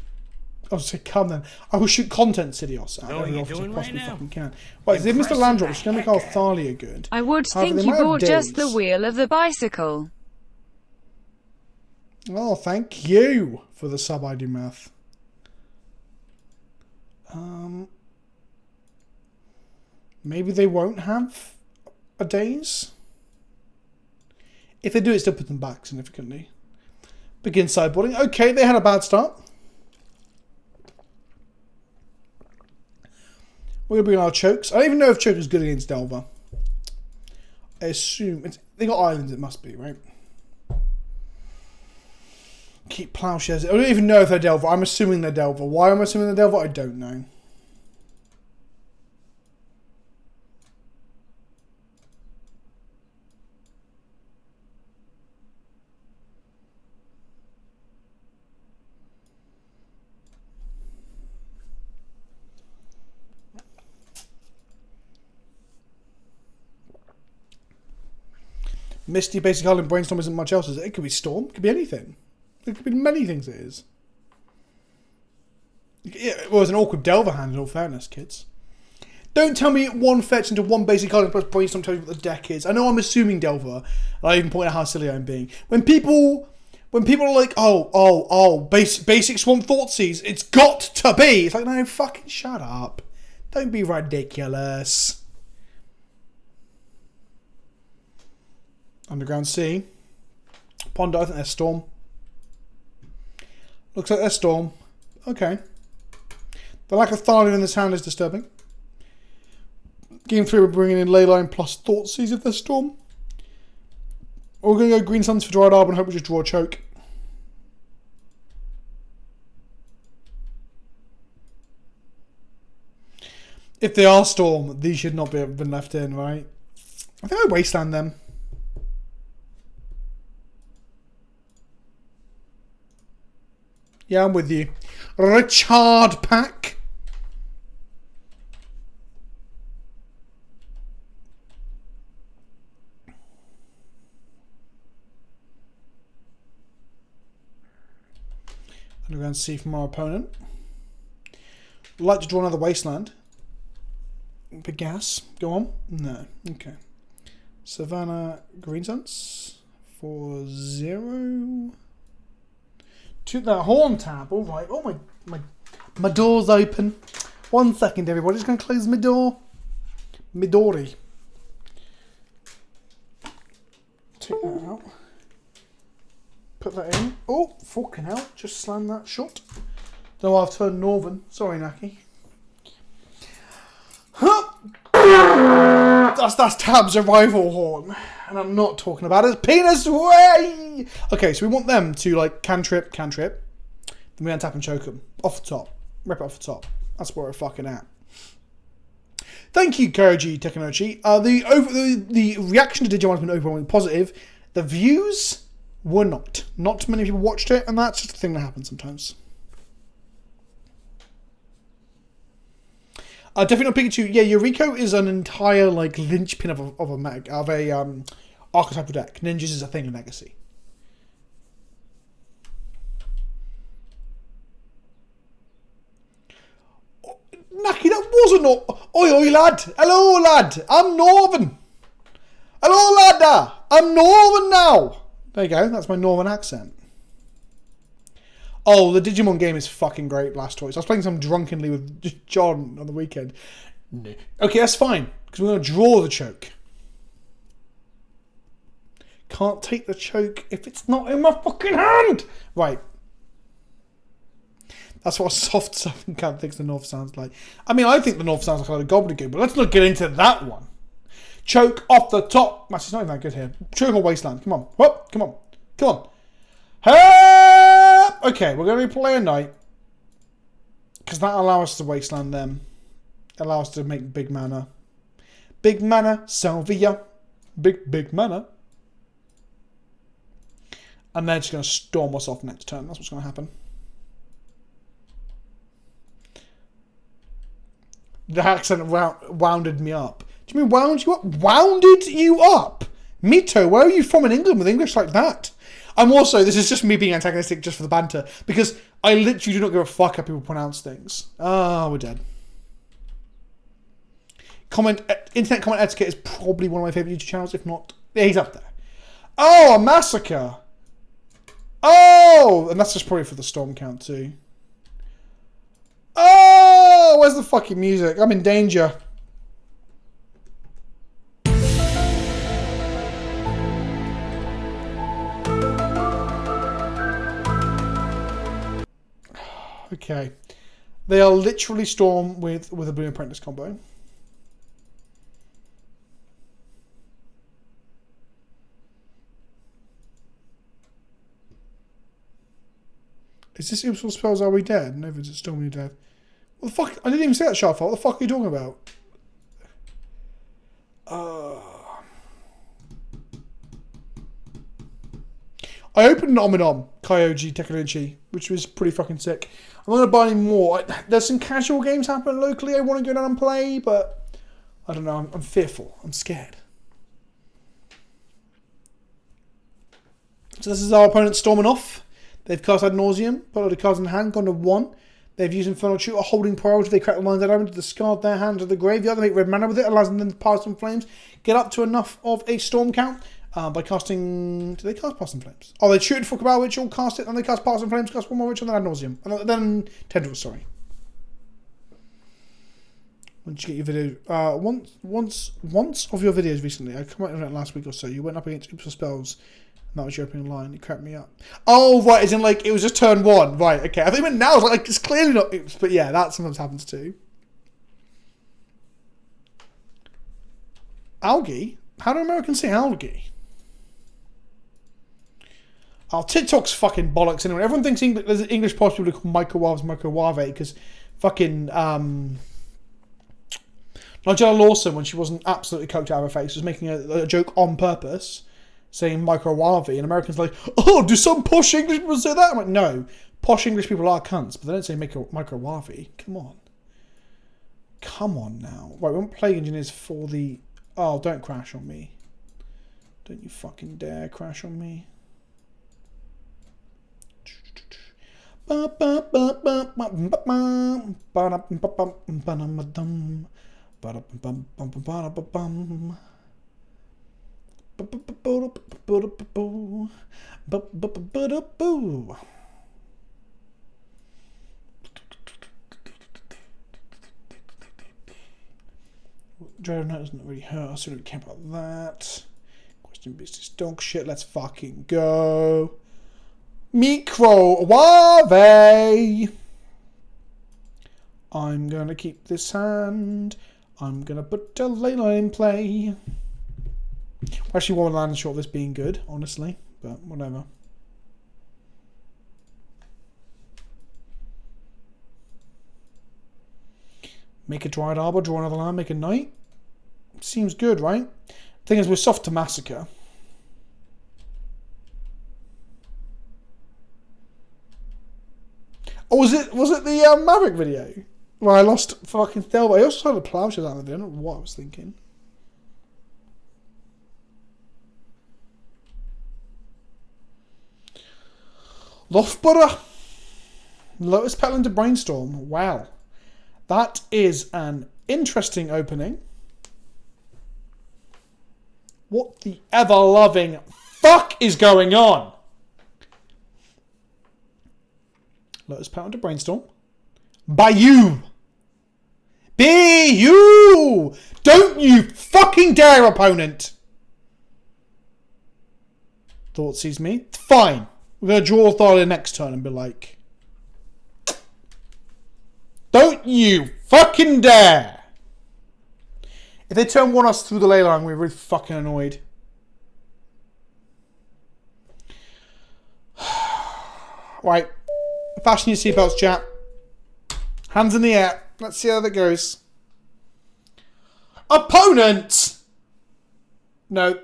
I'll say, come then. I will shoot content Sidious out every office I possibly fucking can. Right, is Mr. Landrop, which is going to make our Thalia good. I would think you bought just the wheel of the bicycle. Oh, thank you for the sub I do math. Maybe they won't have a days. If they do, it still put them back significantly. Begin sideboarding. Okay, they had a bad start. We're going to bring in our chokes. I don't even know if choke is good against Delver. I assume they got islands. It must be, right? Keep plowshares. I don't even know if they're Delver. I'm assuming they're Delver. Why am I assuming they're Delver? I don't know. Misty, Basic Island, Brainstorm isn't much else, is it? It could be Storm. It could be anything. It could be many things it is. Yeah, well, it's an awkward Delver hand in all fairness, kids. Don't tell me one fetch into one Basic Island plus Brainstorm tells you what the deck is. I know I'm assuming Delver. And I even point out how silly I'm being. When people are like, basic Swamp Thoughtseize, it's got to be. It's like, no, fucking shut up. Don't be ridiculous. Underground Sea. Ponder, I think they're Storm. Looks like they're Storm. Okay. The lack of Thalia in this hand is disturbing. Game 3, we're bringing in Leyline plus Thoughtseize if they're Storm. Or we're going to go Green Suns for Dryad Arbor and hope we just draw a choke. If they are Storm, these should not have been left in, right? I think I Wasteland them. Yeah, I'm with you. Richard Pack. Underground Sea from our opponent. Would like to draw another Wasteland. Big gas. Go on. No. Okay. Savannah Green Suns for 0. Shoot that horn tab. All right. Oh, my door's open. 1 second, everybody. Just going to close my door. Midori. Take that out. Put that in. Oh, fucking hell. Just slam that shut. Though I've turned northern. Sorry, Naki. That's Tab's arrival horn. And I'm not talking about his penis. Way! Okay, so we want them to, like, cantrip. Then we untap and choke them. Off the top. Rip it off the top. That's where we're fucking at. Thank you, TechnoG. The reaction to Digimon has been overwhelmingly positive. The views were not. Not many people watched it, and that's just a thing that happens sometimes. Definitely not Pikachu. Yeah, Yuriko is an entire like linchpin of a archetypal deck. Ninjas is a thing in Legacy. Naki, that wasn't oi lad. Hello lad. I'm Northern. Hello ladder. I'm Northern now. There you go. That's my Northern accent. Oh, the Digimon game is fucking great, Blastoise. I was playing some drunkenly with John on the weekend. Okay, that's fine, because we're going to draw the choke. Can't take the choke if it's not in my fucking hand! Right. That's what a soft Southern cat thinks the North sounds like. I mean, I think the North sounds like a lot of gobbledygook, but let's not get into that one. Choke off the top. Match, it's not even that good here. Choke on Wasteland. Come on. Whoop, come on. Come on. Hey! Okay, we're going to be playing Knight. Because that allows us to Wasteland them. Allow us to make big mana. Big mana, Salvia. Big mana. And they're just going to storm us off next turn. That's what's going to happen. The accent wounded me up. Do you mean wound you up? Wounded you up? Mito, where are you from in England with English like that? I'm also, this is just me being antagonistic just for the banter, because I literally do not give a fuck how people pronounce things. Ah, we're dead. Internet comment etiquette is probably one of my favourite YouTube channels, if not, yeah, he's up there. Oh, a massacre. Oh, and that's just probably for the storm count too. Oh, where's the fucking music? I'm in danger. Okay. They are literally Storm with a Bloom Apprentice combo. Is this Impulse Spells Are We Dead? No, it's Storm You Dead. What the fuck? I didn't even say that, Sharfall. What the fuck are you talking about? I opened Ominom, Kyoji Tekunichi, which was pretty fucking sick. I'm not going to buy any more. There's some casual games happening locally I want to go down and play, but I don't know. I'm fearful. I'm scared. So this is our opponent storming off. They've cast Ad Nauseam, put all the cards in hand, gone to 1. They've used Infernal Tutor, holding priority. They crack the lines out to discard their hand to the graveyard. They make red mana with it, allows them to pass some flames. Get up to enough of a storm count. By casting... Do they cast Pass and Flames? Oh, they shoot for Cabal Ritual, cast it, and they cast Pass and Flames, cast one more Ritual, and then Ad Nauseam. And then Tendrils, sorry. Once you get your video... once of your videos recently, I commented on it last week or so, you went up against Impulse Spells, and that was your opening line. It cracked me up. Oh, right, as in, like, it was just turn 1. Right, okay. I think even now, it's like, it's clearly not... But yeah, that sometimes happens too. Algae? How do Americans say algae? Oh, TikTok's fucking bollocks anyway. Everyone thinks there's English people call microwave because fucking Nigella Lawson, when she wasn't absolutely coked out of her face, was making a joke on purpose, saying microwave, and Americans are like, oh, do some posh English people say that? I'm like, no, posh English people are cunts, but they don't say microwave. Come on. Come on now. Right, we want Plague Engineers for the... Oh, don't crash on me. Don't you fucking dare crash on me. Dreadnought doesn't really hurt us, so we don't care about that. Question business dog shit, let's fucking go. Micro Wave! I'm gonna keep this hand. I'm gonna put a Layla in play. Actually, one land short of this being good, honestly, but whatever. Make a Dryad Arbor, draw another land, make a Knight. Seems good, right? Thing is, we're soft to massacre. Oh, was it the Maverick video where I lost fucking Thelma? I also saw the Plowshares out of the video. I don't know what I was thinking. Loughborough. Lotus Petal into Brainstorm. Wow. That is an interesting opening. What the ever-loving fuck is going on? Lotus Petal into Brainstorm. Bayou. Be you! Don't you fucking dare, opponent! Thought sees me. Fine. We're going to draw Thalia next turn and be like... Don't you fucking dare! If they turn one us through the ley line, we're really fucking annoyed. Right. Fasten your seatbelts, chat. Hands in the air. Let's see how that goes. Opponent! No.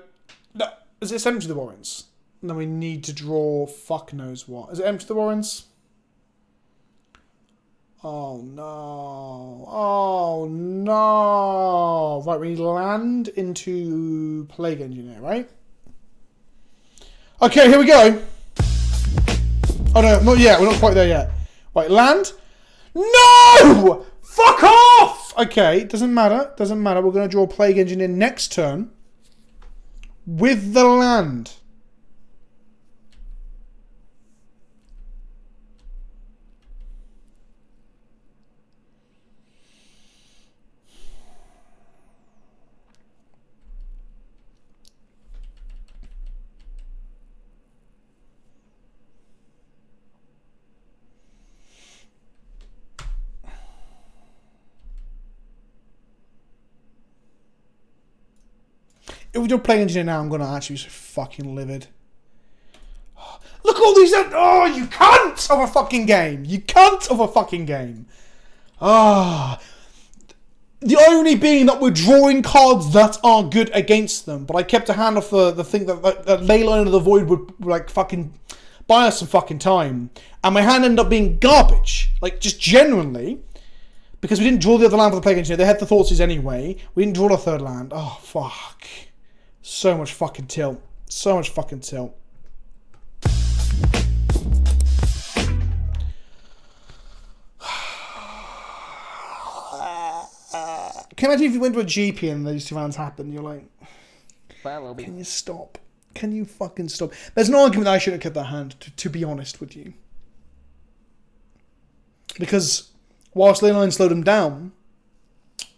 Is it empty the warrants? And then we need to draw fuck knows what. Is it empty the warrants? Oh no. Oh no. Right, we need land into Plague Engineer, right? Okay, here we go. Oh no, not yet. We're not quite there yet. Right, land. No! Fuck off! Okay, doesn't matter. Doesn't matter. We're going to draw Plague Engineer next turn with the land. If we do Plague Engineer now, I'm going to actually be so fucking livid. Look at all these... Oh, you cunt of a fucking game. You cunt of a fucking game. Ah. The irony being that we're drawing cards that are good against them. But I kept a hand off the thing that Leyline of the Void would like fucking buy us some fucking time. And my hand ended up being garbage. Like, just genuinely. Because we didn't draw the other land for the Plague Engineer. They had the Thoughtseize anyway. We didn't draw the third land. Oh, fuck. So much fucking tilt. So much fucking tilt. Can you imagine if you went to a GP and those two rounds happened? You're like, Follow me. Can you stop? Can you fucking stop? There's an argument that I shouldn't have kept that hand, to be honest with you. Because whilst Leyline slowed him down,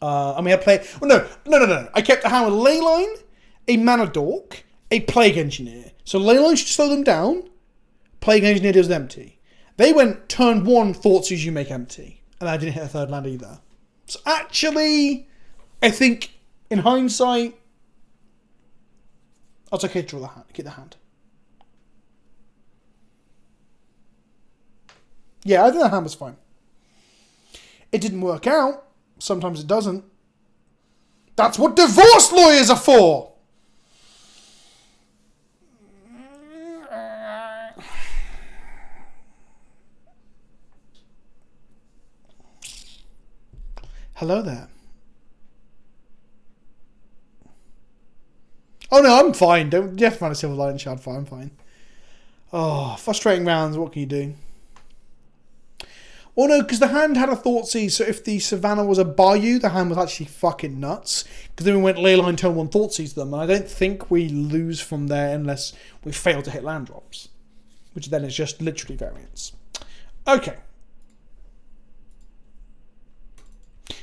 and we had play... Well, no. I kept the hand with Leyline, a Mana Dork, a Plague Engineer. So Leyline should slow them down. Plague Engineer deals empty. They went turn one, Thoughtseize, you make empty. And I didn't hit a third land either. So actually, I think, in hindsight, I was okay to draw the hand, get the hand. Yeah, I think the hand was fine. It didn't work out. Sometimes it doesn't. That's what divorce lawyers are for! Hello there. Oh no, I'm fine. Don't you have to find a silver lining shard fire, I'm fine. Oh, frustrating rounds, what can you do? Oh no, because the hand had a Thoughtseize, so if the Savannah was a Bayou, the hand was actually fucking nuts. Because then we went Leyline turn one, Thoughtseize them, and I don't think we lose from there unless we fail to hit land drops. Which then is just literally variance. Okay.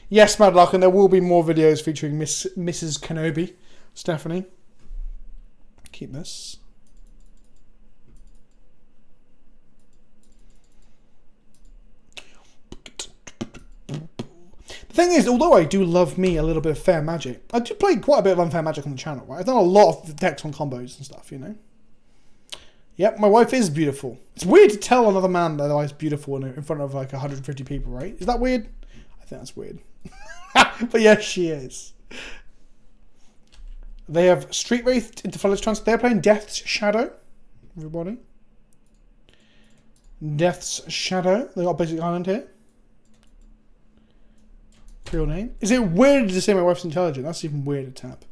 Yes, Madlock, and there will be more videos featuring Mrs. Kenobi. Stephanie. Keep this. The thing is, although I do love me a little bit of fair magic, I do play quite a bit of unfair magic on the channel, right? I've done a lot of decks on combos and stuff, you know? Yep, my wife is beautiful. It's weird to tell another man that he's beautiful in front of like 150 people, right? Is that weird? I think that's weird. But yes, she is. They have Street Wraith into Fellow's Trance. They're playing Death's Shadow. Everybody. Death's Shadow. They got a basic island here. Real name. Is it weird to say my wife's intelligent? That's even weirder, Tab.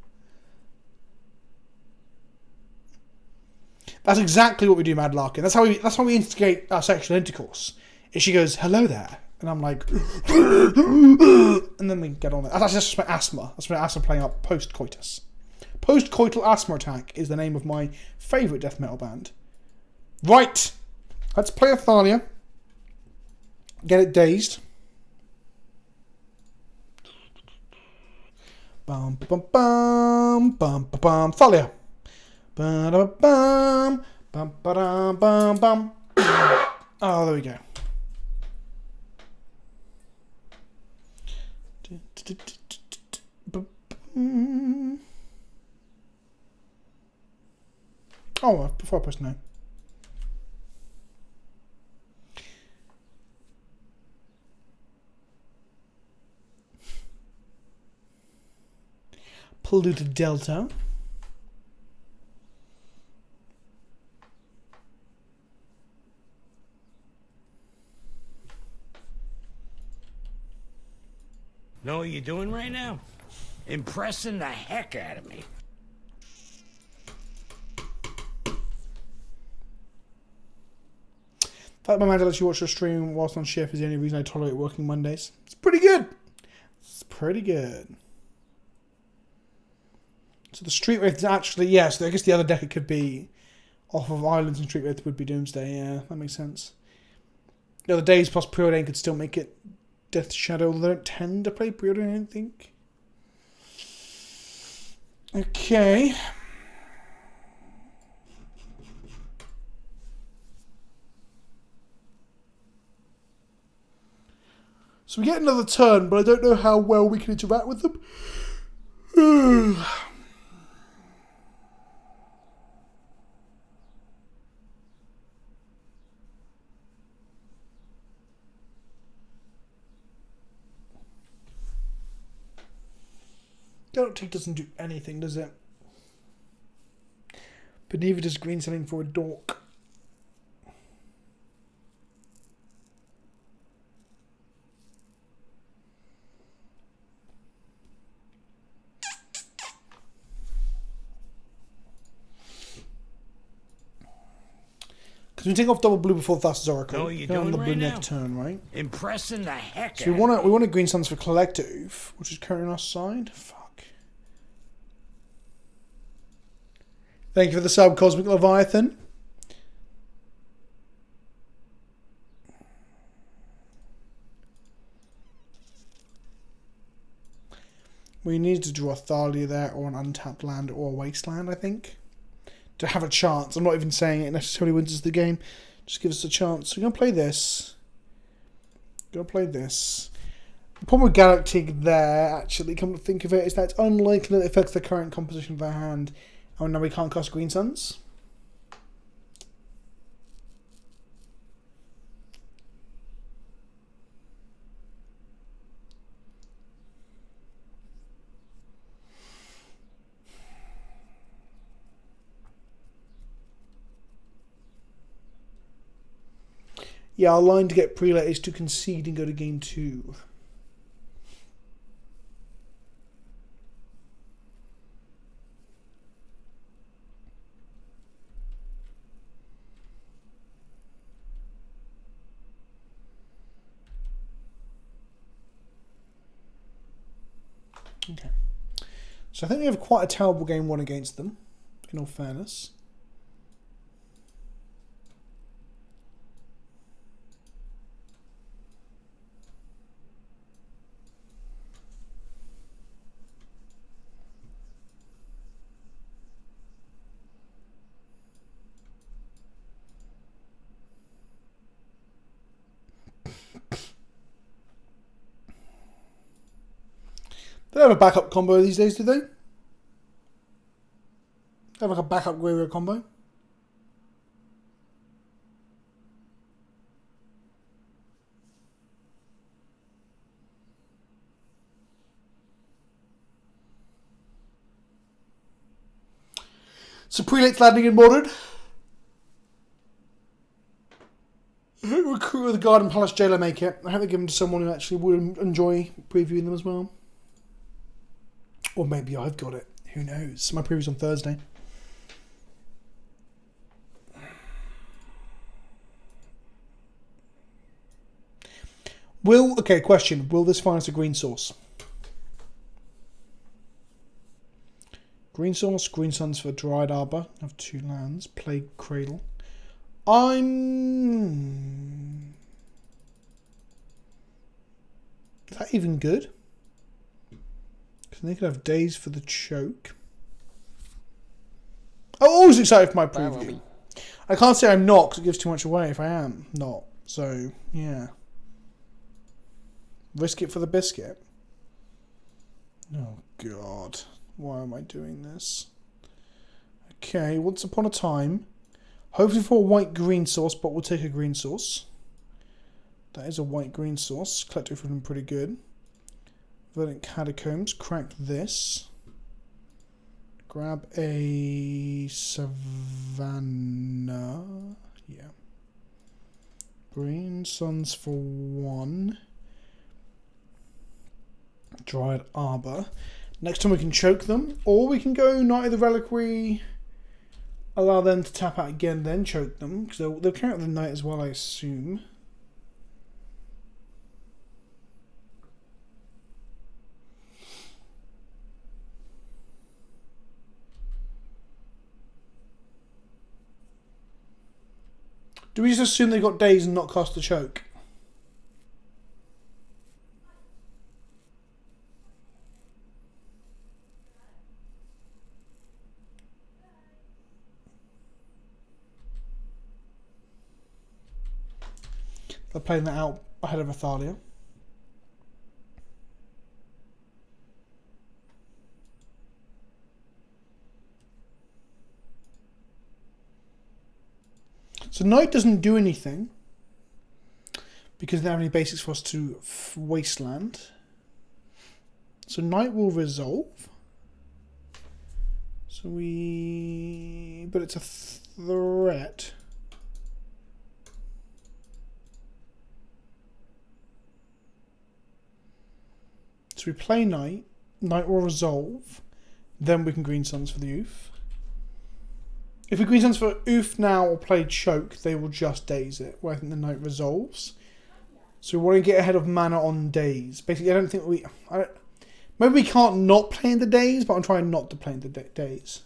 That's exactly what we do, Mad Larkin. That's how we instigate our sexual intercourse. Is she goes, hello there. And I'm like, and then we get on it. That's just my asthma. That's my asthma playing up post-coitus. Post-coital asthma attack is the name of my favourite death metal band. Right. Let's play Athalia. Get it dazed. Bum bum bum bum bum bum. Thalia. Ba da bum bum ba da bum bum. Oh, there we go. Oh, before I press no. Polluted Delta. Know what you're doing right now? Impressing the heck out of me. The fact my manager lets you watch your stream whilst on shift is the only reason I tolerate working Mondays. It's pretty good. It's pretty good. So the Street Wraith is actually, yes, I guess the other deck it could be off of Islands and Street Wraith would be Doomsday. Yeah, that makes sense. The other Days plus Preordain could still make it Death Shadow, although they don't tend to play Preordain, I think. Okay. So we get another turn, but I don't know how well we can interact with them. Galactic doesn't do anything, does it? But neither does green selling for a dork. Because we take off double blue before Thassa's Oracle. No, you're doing the blue right now. next turn, right? Impressing the heck So out we want a green suns for collective, which is currently on our side. Fuck. Thank you for the sub, Cosmic Leviathan. We need to draw a Thalia there, or an untapped land, or a wasteland, I think, to have a chance. I'm not even saying it necessarily wins us the game. Just give us a chance. We're going to play this. Going to play this. The problem with Galactic there, actually, come to think of it, is that it's unlikely that it affects the current composition of our hand. Oh, no, we can't cast Green Suns. Yeah, our line to get Prelate is to concede and go to game 2. Okay. So I think we have quite a terrible game 1 against them, in all fairness. They don't have a backup combo these days, do they? They have like a backup Guerrero combo. So prelate's landing in Modern. Recruit of the Garden Palace Jailer make it. I hope they give them to someone who actually would enjoy previewing them as well. Or maybe I've got it. Who knows? My preview's on Thursday. Okay, question. Will this finance a green source? Green source, green suns for Dried Arbor. I have 2 lands. Plague Cradle. Is that even good? Because they could have days for the choke. I'm always excited for my preview. I can't say I'm not because it gives too much away if I am not. So, yeah. Risk it for the biscuit. Oh, God. Why am I doing this? Okay, once upon a time. Hopefully for a white-green source, but we'll take a green source. That is a white-green source. Collective would have been pretty good. Verdant Catacombs. Crack this. Grab a Savannah. Yeah. Green Suns for 1. Dried Arbor. Next time we can choke them, or we can go Knight of the Reliquary, allow them to tap out again, then choke them, because they'll carry out the Knight as well, I assume. Do we just assume they got days and not cost the choke? They're playing that out ahead of Athalia. So Knight doesn't do anything because they don't have any basics for us to wasteland. So Knight will resolve. So but it's a threat. So we play Knight. Knight will resolve. Then we can Green Suns for the Oof. If we Green Suns for Oof now or play Choke, they will just daze it, where I think the Knight resolves. So we want to get ahead of mana on days. Basically, I don't think maybe we can't not play in the days, but I'm trying not to play in the days.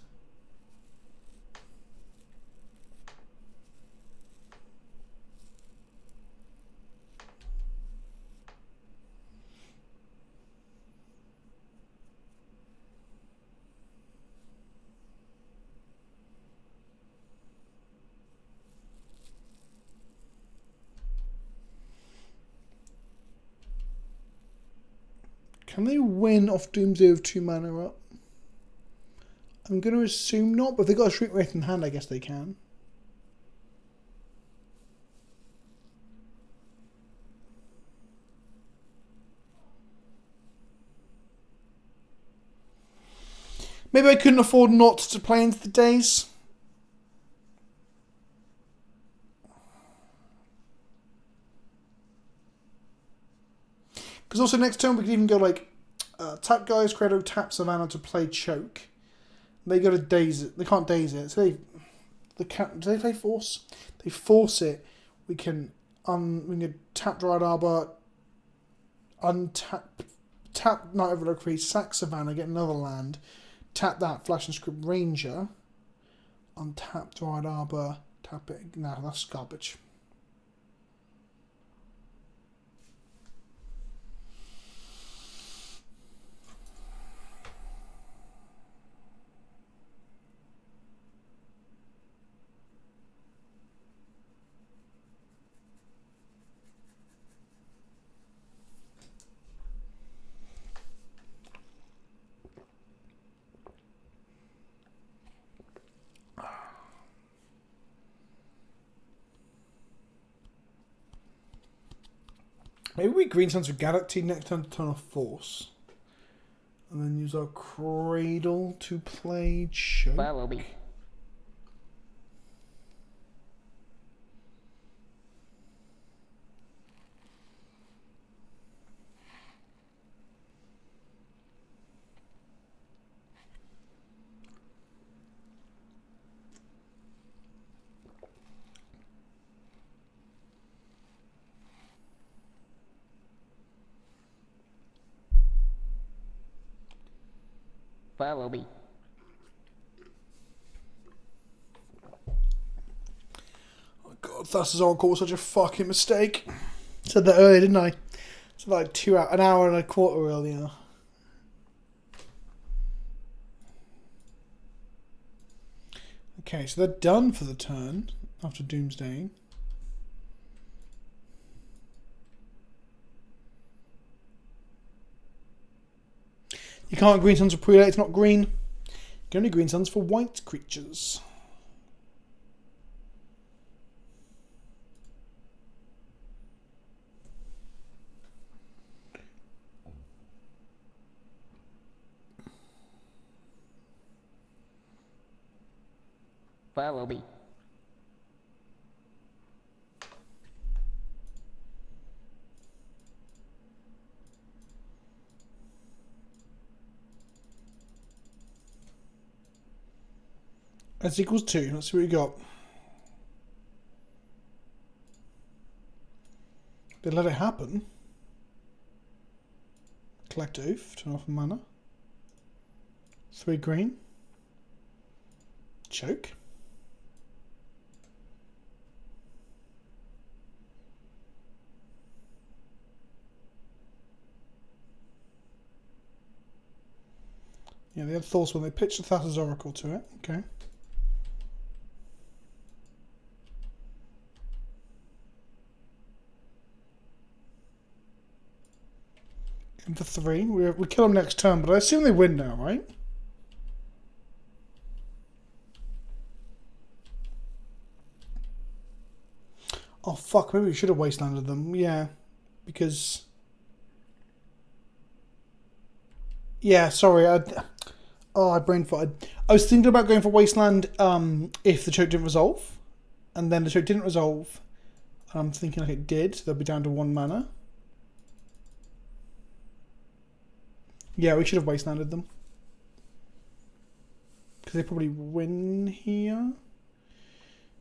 Can they win off Doomsday with 2 mana up? I'm going to assume not, but if they've got a Shriek Wraith in hand, I guess they can. Maybe I couldn't afford not to play into the days. Because also next turn we could even go like tap Gaia's Credo, tap Savannah to play Choke. They go to daze it. They can't daze it. So do they play Force? They force it. We can tap Dried Arbor, tap Knight of Reliquary, sack Savannah, get another land, tap that Flash and Script Ranger, untap Dried Arbor, tap it. No, that's garbage. Maybe we green suns for Galaxy next turn to turn off Force. And then use our Cradle to play Choke. Follow me. Follow me. Oh god, Thassa's Oracle was such a fucking mistake. Said that earlier, didn't I? It's like an hour and a quarter earlier. Okay, so they're done for the turn after Doomsday. You can't green suns for prelate, it's not green. You can only green suns for white creatures. Follow me. That's equals 2. Let's see what we got. They let it happen. Collect Oath, turn off mana. 3 green. Choke. Yeah, they had thoughts when they pitched the Thassa's Oracle to it. Okay. In for 3. We kill them next turn, but I assume they win now, right? Oh fuck, maybe we should have wastelanded them. Yeah. Because... Yeah, sorry. I brain farted. I was thinking about going for Wasteland if the choke didn't resolve. And then the choke didn't resolve. And I'm thinking like it did. So they'll be down to 1 mana. Yeah, we should have Wastelanded them. Because they probably win here.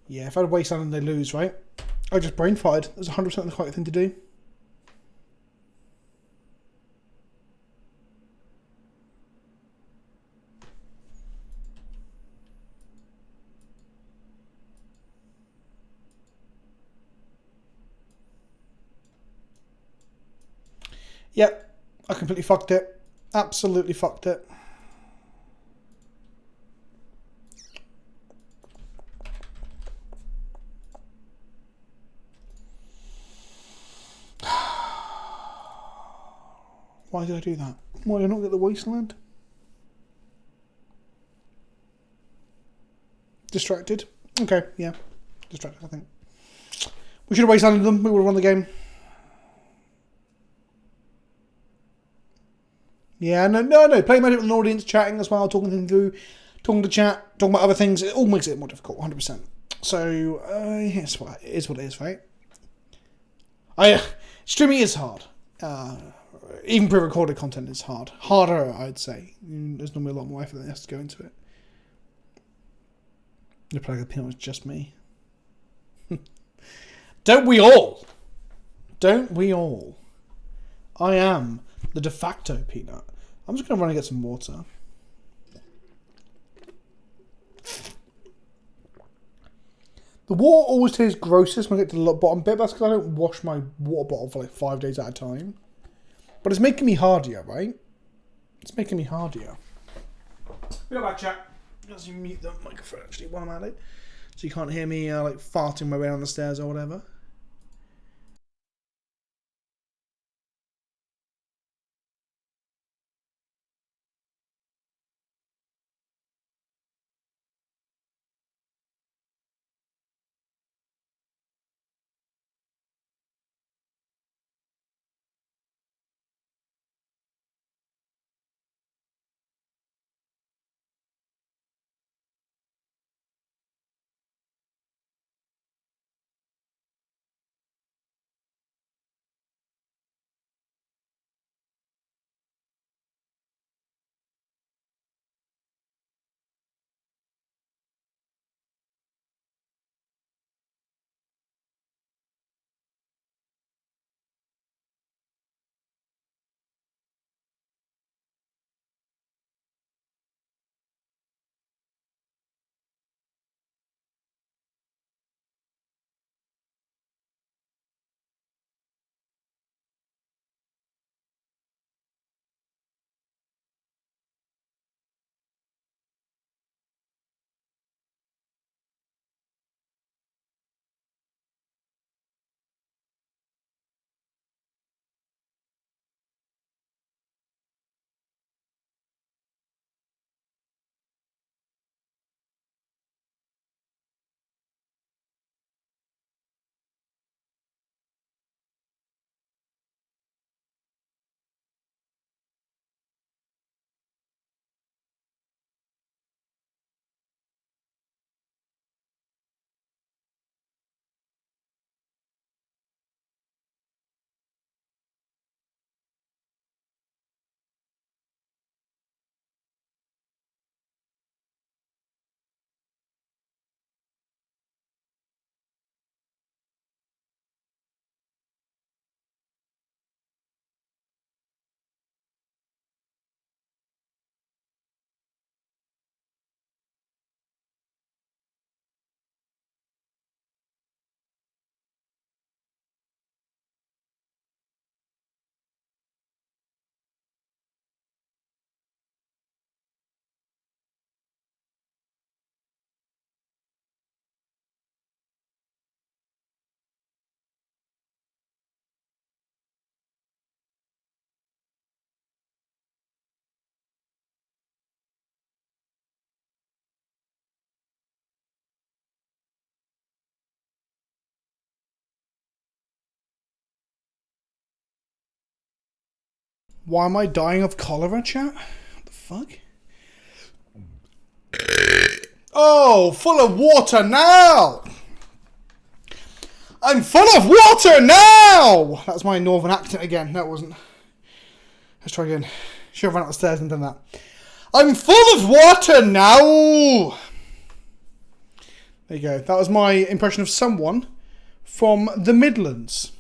Yeah, if I had Wastelanded, they lose, right? I just brain farted. It was 100% the correct thing to do. Yep, I completely fucked it. Absolutely fucked it. Why did I do that? Why did I not get the Wasteland? Distracted. Okay, yeah. Distracted, I think. We should have Wastelanded them. We would have won the game. Yeah, no. Playing Magic with an audience, chatting as well, talking things through, talking to chat, talking about other things. It all makes it more difficult, 100%. So, yes, it is what it is, right? Streaming is hard. Even pre-recorded content is hard. Harder, I'd say. There's normally a lot more effort that has to go into it. The plague of the peanut was just me. Don't we all? Don't we all? I am the de facto peanut. I'm just going to run and get some water. The water always tastes grossest when I get to the bottom bit. That's because I don't wash my water bottle for like 5 days at a time. But it's making me hardier, right? It's making me hardier. We'll go back, chat. Let's mute the microphone actually while I'm at it. So you can't hear me like farting my way down the stairs or whatever. Why am I dying of cholera, chat? What the fuck? Oh, full of water now! I'm full of water now! That's my northern accent again. No, it wasn't. Let's try again. Should have run up the stairs and done that. I'm full of water now! There you go. That was my impression of someone from the Midlands.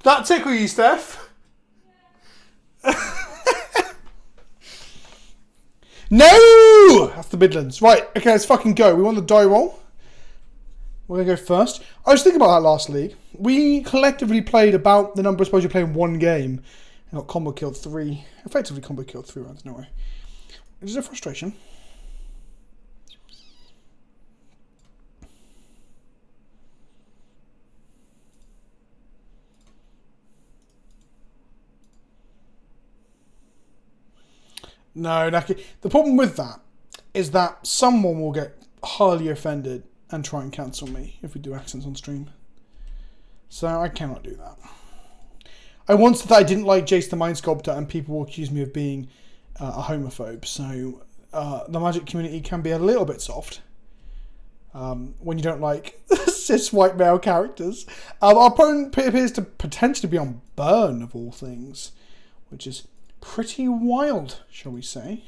That tickle you, Steph? No! That's the Midlands. Right, okay, let's fucking go. We want the die roll. We're going to go first. I was thinking about that last league. We collectively played about the number of suppose you play in one game. And got combo killed 3. Effectively combo killed 3 rounds, no way. Which is a frustration. No, Naki. The problem with that is that someone will get highly offended and try and cancel me if we do accents on stream. So I cannot do that. I once said that I didn't like Jace the Mind Sculptor and people will accuse me of being a homophobe. So the Magic community can be a little bit soft when you don't like cis white male characters. Our opponent appears to potentially be on burn of all things, which is pretty wild, shall we say.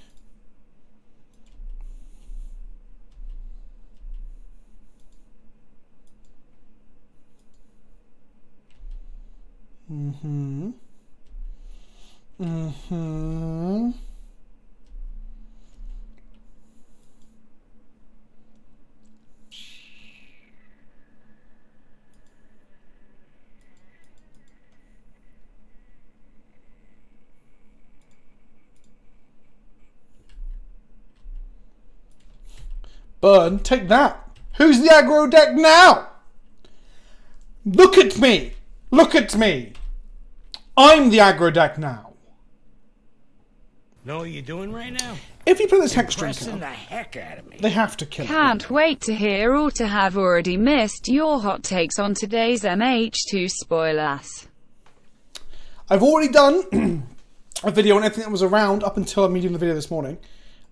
Burn, take that. Who's the aggro deck now? Look at me. Look at me. I'm the aggro deck now. Know what you're doing right now? If you play this Hex Pressing Drinker, the heck out of me. they have to kill it. Can't wait to hear or to have already missed your hot takes on today's MH2 spoilers. I've already done a video on everything that was around up until I'm doing the video this morning.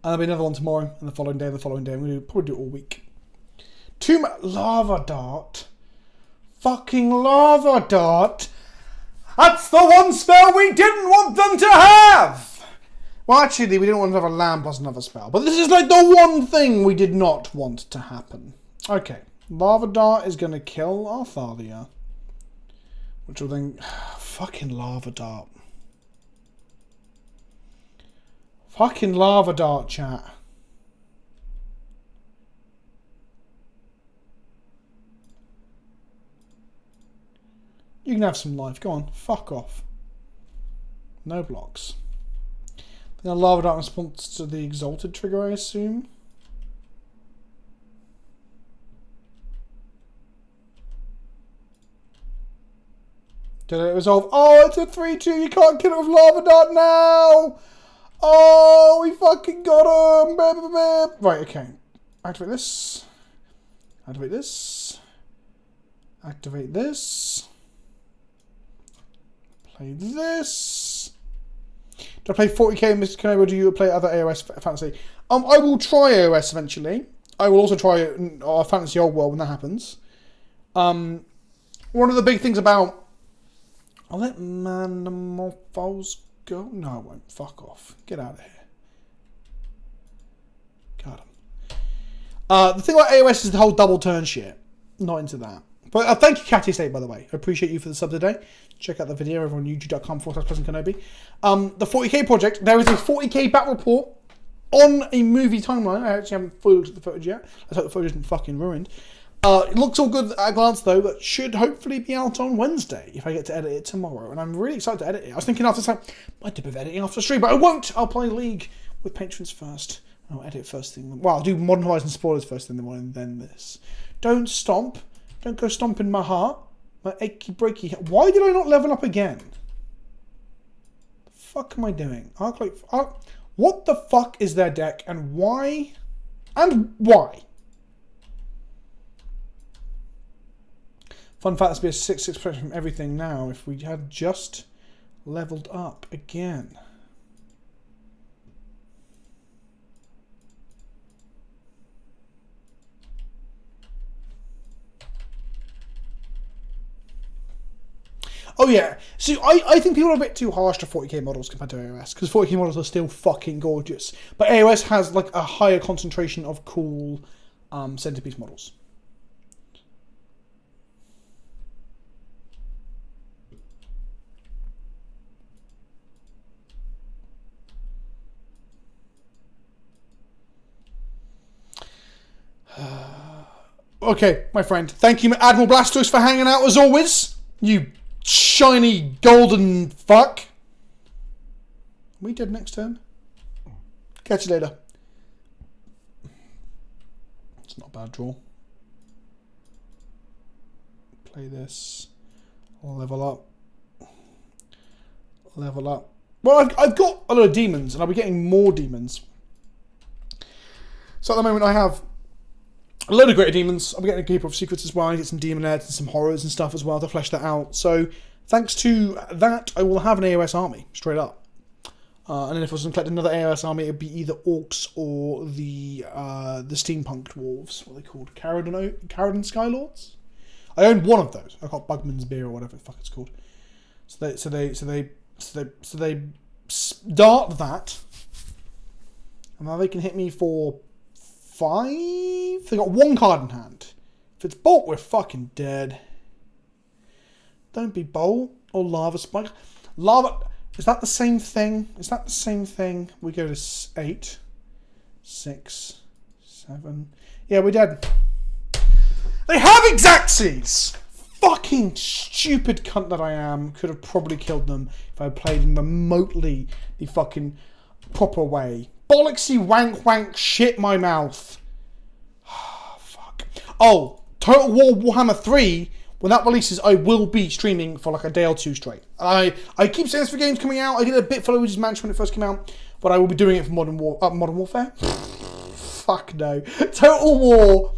And there'll be another one tomorrow, and the following day, and the following day. We'll probably do it all week. Lava Dart. Fucking Lava Dart. That's the one spell we didn't want them to have! Well, actually, we didn't want to have a land plus another spell. But this is like the one thing we did not want to happen. Okay. Lava Dart is going to kill our Thalia. Which will then... Fucking Lava Dart. Fucking Lava Dart, chat. You can have some life. Go on. Fuck off. No blocks. Then a Lava Dart in response to the Exalted trigger, I assume. Did it resolve? Oh, it's a 3-2. You can't kill it with Lava Dart now! Oh, we fucking got him! Right, okay. Activate this. Activate this. Activate this. Play this. Do I play 40k Mr. Kenobi, or do you play other AOS fantasy? I will try AOS eventually. I will also try Fantasy Old World when that happens. One of the big things about... I'll let Manamorphose go. No, I won't. Fuck off. Get out of here. Got him. The thing about AOS is the whole double turn shit. Not into that. But thank you, Catty State, by the way. I appreciate you for the sub today. Check out the video over on youtube.com/PleasantKenobi. The 40k project. There is a 40k battle report on a movie timeline. I actually haven't fully looked at the footage yet. Let's hope the footage isn't fucking ruined. It looks all good at a glance, though. That should hopefully be out on Wednesday if I get to edit it tomorrow. And I'm really excited to edit it. I was thinking after this, might do a bit of editing after the stream, but I won't. I'll play League with patrons first. I'll edit first thing. Well, I'll do Modern Horizon spoilers first thing in the morning, then this. Don't stomp. Don't go stomping my heart. My achy breaky. Why did I not level up again? The fuck am I doing? What the fuck is their deck and why? And why? Fun fact, this would be a 6/6 protection from everything now if we had just leveled up again. Oh yeah, so I think people are a bit too harsh to 40k models compared to AOS, because 40k models are still fucking gorgeous. But AOS has like a higher concentration of cool centerpiece models. Okay, my friend. Thank you, Admiral Blastoise, for hanging out as always. You shiny golden fuck. We dead next turn. Catch you later. It's not a bad draw. Play this. Level up. Level up. Well, I've got a lot of demons, and I'll be getting more demons. So at the moment I have a load of greater demons. I'll be getting a Keeper of Secrets as well. I get some demon heads and some horrors and stuff as well to flesh that out. So thanks to that, I will have an AOS army, straight up. And then if I was going to collect another AOS army, it would be either Orcs or the Steampunk Dwarves. What are they called? Caradon Skylords? I own one of those. I got Bugman's Beer or whatever the fuck it's called. So they dart that. And now they can hit me for 5. They got 1 card in hand. If it's Bolt, we're fucking dead. Don't be Bolt or Lava Spike. Lava. Is that the same thing? Is that the same thing? We go to 8, 6, 7. Yeah, we're dead. They have Exactsies! Fucking stupid cunt that I am. Could have probably killed them if I played them remotely the fucking proper way. Bollocksy wank shit my mouth. Fuck. Oh, Total War Warhammer 3, when that releases, I will be streaming for like a day or 2 straight. I keep saying this for games coming out. I did a bit for Luigi's Mansion when it first came out, but I will be doing it for Modern Warfare. Fuck no. Total War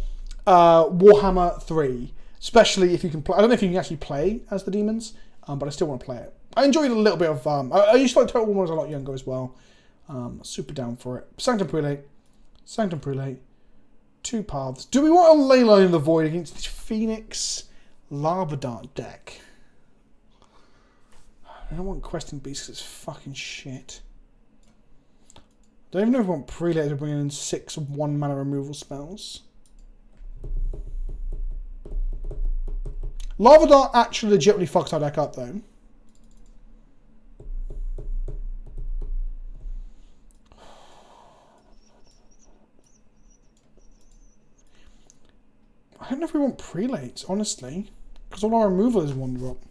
Warhammer 3, especially if you can play. I don't know if you can actually play as the demons, but I still want to play it. I enjoyed a little bit of. I used to like Total War when I was a lot younger as well. Super down for it. Sanctum Prelate, 2 paths. Do we want a Leyline in the Void against this Phoenix Lava Dart deck? I don't want Questing Beast because it's fucking shit. I don't even know if I want Prelate to bring in 6 1-mana removal spells. Lava Dart actually legitimately fucks our deck up though. I don't know if we want Prelates, honestly. Because all our removal is 1 drop.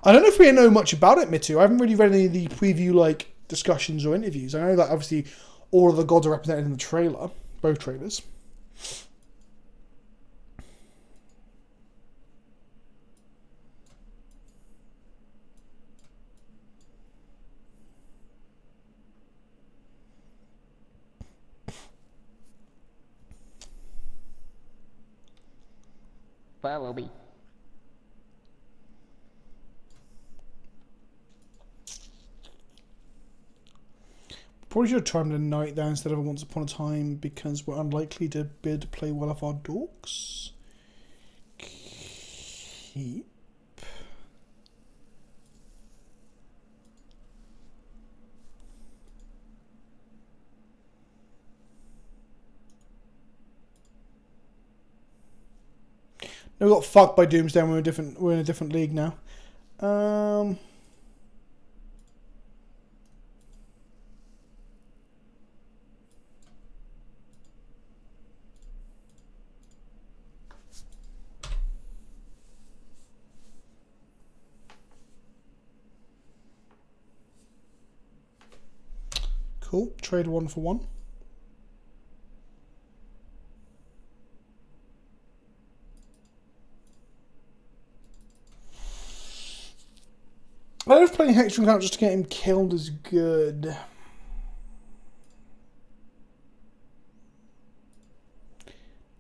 I don't know if we know much about it, Mitu. I haven't really read any of the preview like discussions or interviews. I know that obviously all of the gods are represented in the trailer. Both trailers. Follow me. Probably should have timed the night there instead of a Once Upon a Time because we're unlikely to be able to play well off our dorks. Keep. No, we got fucked by Doomsday. We're in a different league now. Cool. Trade 1 for 1. I don't know if playing Hextron Count just to get him killed is good.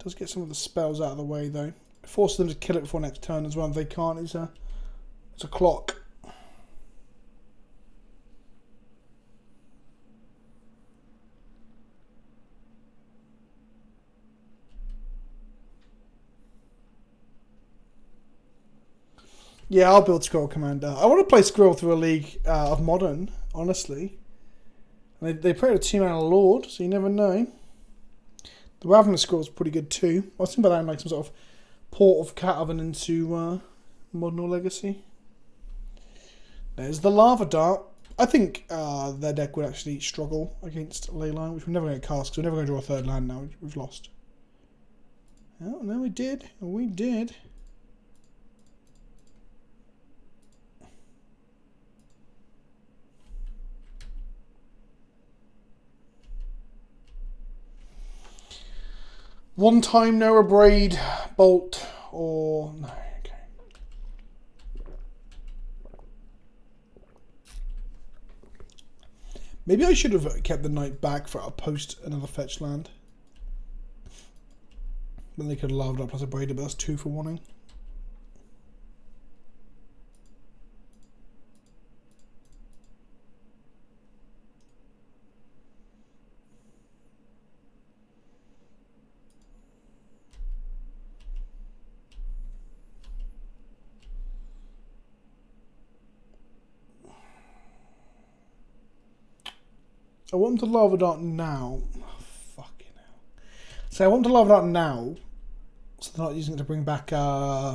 Does get some of the spells out of the way though. It forces them to kill it before next turn as well. If they can't, it's a clock. Yeah, I'll build Squirrel Commander. I want to play Squirrel through a league of Modern, honestly. And they play a 2-mana Lord, so you never know. The Ravenous Squirrel's pretty good too. I was thinking about that in like some sort of port of Cat Oven into Modern or Legacy. There's the Lava Dart. I think their deck would actually struggle against Leyline, which we're never going to cast, because we're never going to draw a third land now. We've lost. Oh, no, we did. We did. One time, no Braid, Bolt, or... No, okay. Maybe I should have kept the Knight back for a post another fetch land. Then they could have laughed up plus a Braid, but that's 2 for wanting. I want them to Lava Dart now. Oh, fucking hell. So I want them to Lava Dart now, so they're not using it to bring back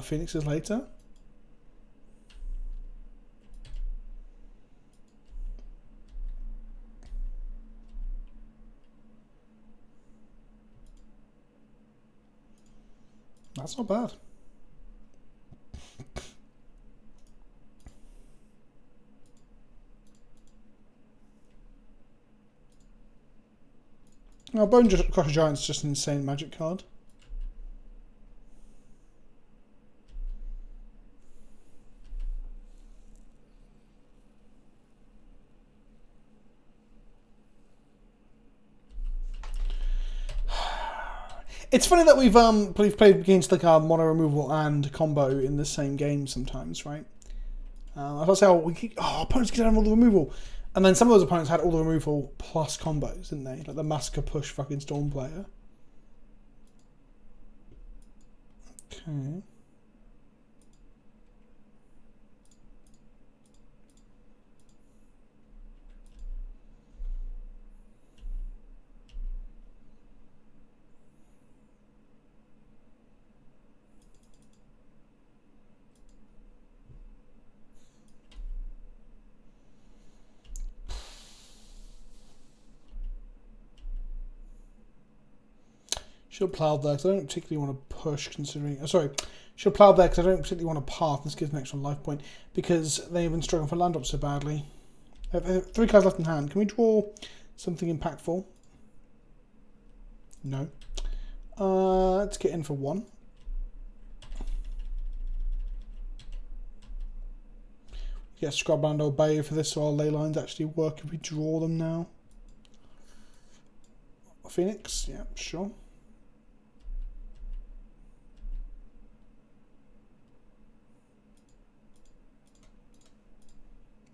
Phoenixes later. That's not bad. Oh, Bone Crusher Giant's just an insane magic card. It's funny that we've played against like our mono removal and combo in the same game sometimes, right? I was saying, opponents get all the removal. And then some of those opponents had all the removal plus combos, didn't they? Like the Massacre Push fucking Storm player. Okay. Should have ploughed there because I don't particularly want to push considering... sorry. Should have ploughed there because I don't particularly want to path. This gives an extra life point because they've been struggling for land drops so badly. I have 3 cards left in hand. Can we draw something impactful? No. Let's get in for 1. Yeah, Scrubland Obey for this so our ley lines actually work if we draw them now. Phoenix, yeah, sure.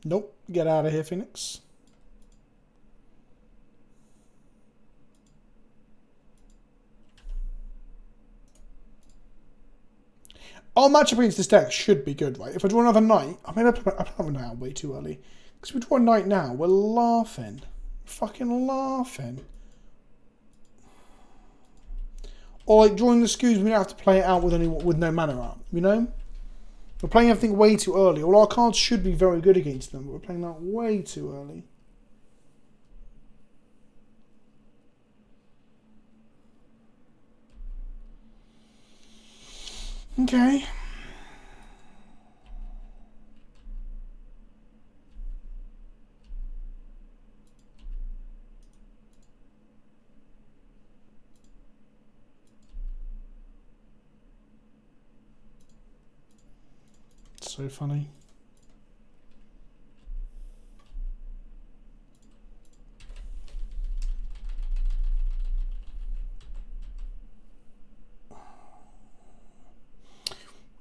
Nope, get out of here, Phoenix. Our matchup against this deck should be good, right? If I draw another Knight, I mean, I put a Knight out way too early. Because if we draw a Knight now, we're laughing. Fucking laughing. Or like drawing the skews, we don't have to play it out with no mana up, you know? We're playing everything way too early. All our cards should be very good against them, but we're playing that way too early. Okay. So funny.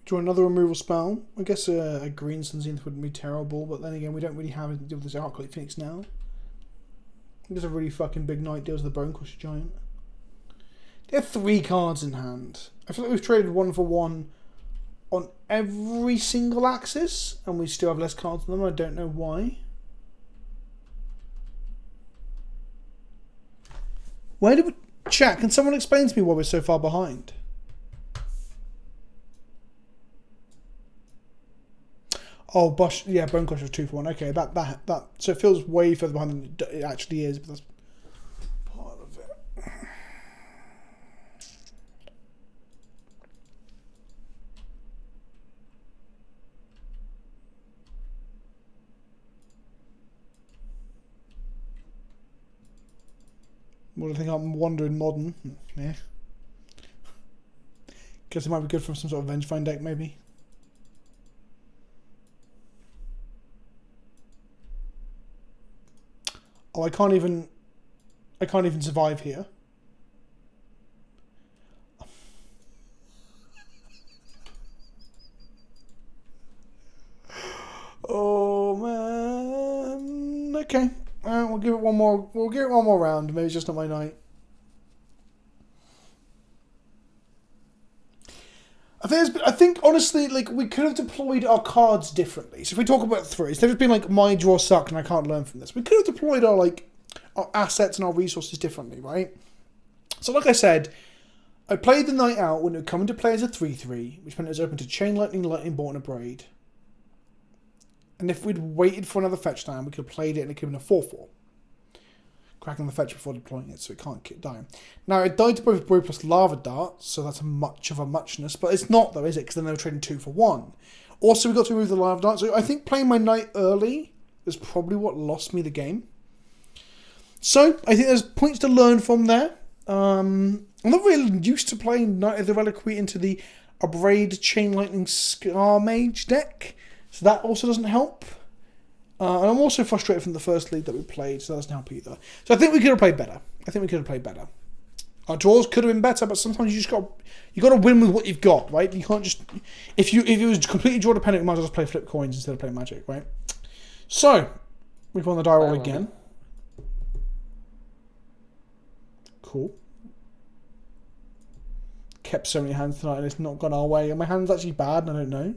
Draw another removal spell. I guess a green Sunzenith wouldn't be terrible, but then again, we don't really have anything to do with this Arclight Phoenix now. There's a really fucking big knight deals with the Bone Crusher Giant. They have 3 cards in hand. I feel like we've traded 1 for 1 on every single axis, and we still have less cards than them. I don't know why. Where did we... Chat, can someone explain to me why we're so far behind? Oh, Bosch, yeah, Bone Crusher 2 for 1. Okay, that. So it feels way further behind than it actually is, but that's part of it. What do you think? I'm wandering modern. Yeah. Guess it might be good for some sort of Vengefine deck, maybe. Oh, I can't even survive here. Oh man. Okay. We'll give it one more. We'll give it one more round. Maybe it's just not my night. I think honestly, like, we could have deployed our cards differently. So if we talk about 3, instead of being like my draw sucked and I can't learn from this, we could have deployed our assets and our resources differently, right? So like I said, I played the knight out when it would come into play as a 3/3, which meant it was open to Chain Lightning, Lightning Bolt, and a Braid. And if we'd waited for another fetch time, we could have played it and it could have been a 4/4. Cracking the fetch before deploying it, so it can't die. Now, it died to both Braid plus Lava Dart, so that's a much of a muchness, but it's not though, is it? Because then they were trading 2 for 1. Also, we got to remove the Lava Dart, so I think playing my knight early is probably what lost me the game. So, I think there's points to learn from there. I'm not really used to playing Knight of the Reliquary into the Braid Chain Lightning Scar Mage deck, so that also doesn't help. And I'm also frustrated from the first league that we played, so that doesn't help either. So I think we could have played better. Our draws could have been better, but sometimes you got to win with what you've got, right? You can't just if it was completely draw dependent, you might as well just play flip coins instead of playing Magic, right? So we've won the die roll again. Cool. Kept so many hands tonight and it's not gone our way. And my hand's actually bad and I don't know.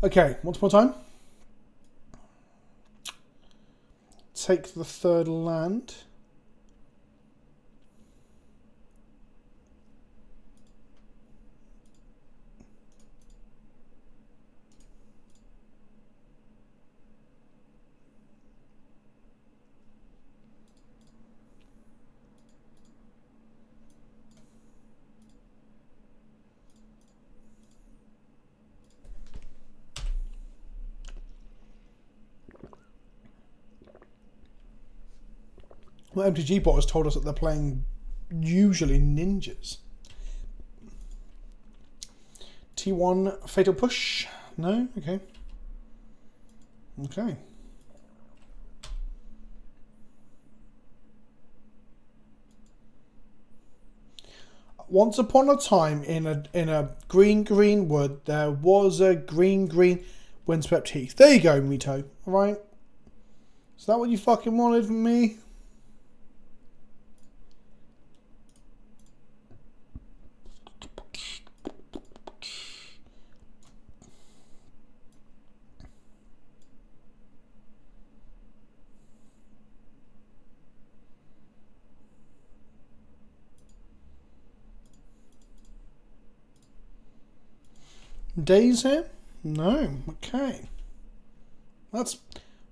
Okay, once more time. Take the 3rd land. Well, MTG bot has told us that they're playing usually ninjas. T1 Fatal Push. No? Okay. Okay. Once upon a time in a green wood there was a green windswept heath. There you go, Mito. Alright? Is that what you fucking wanted from me? Days here? No. Okay. That's...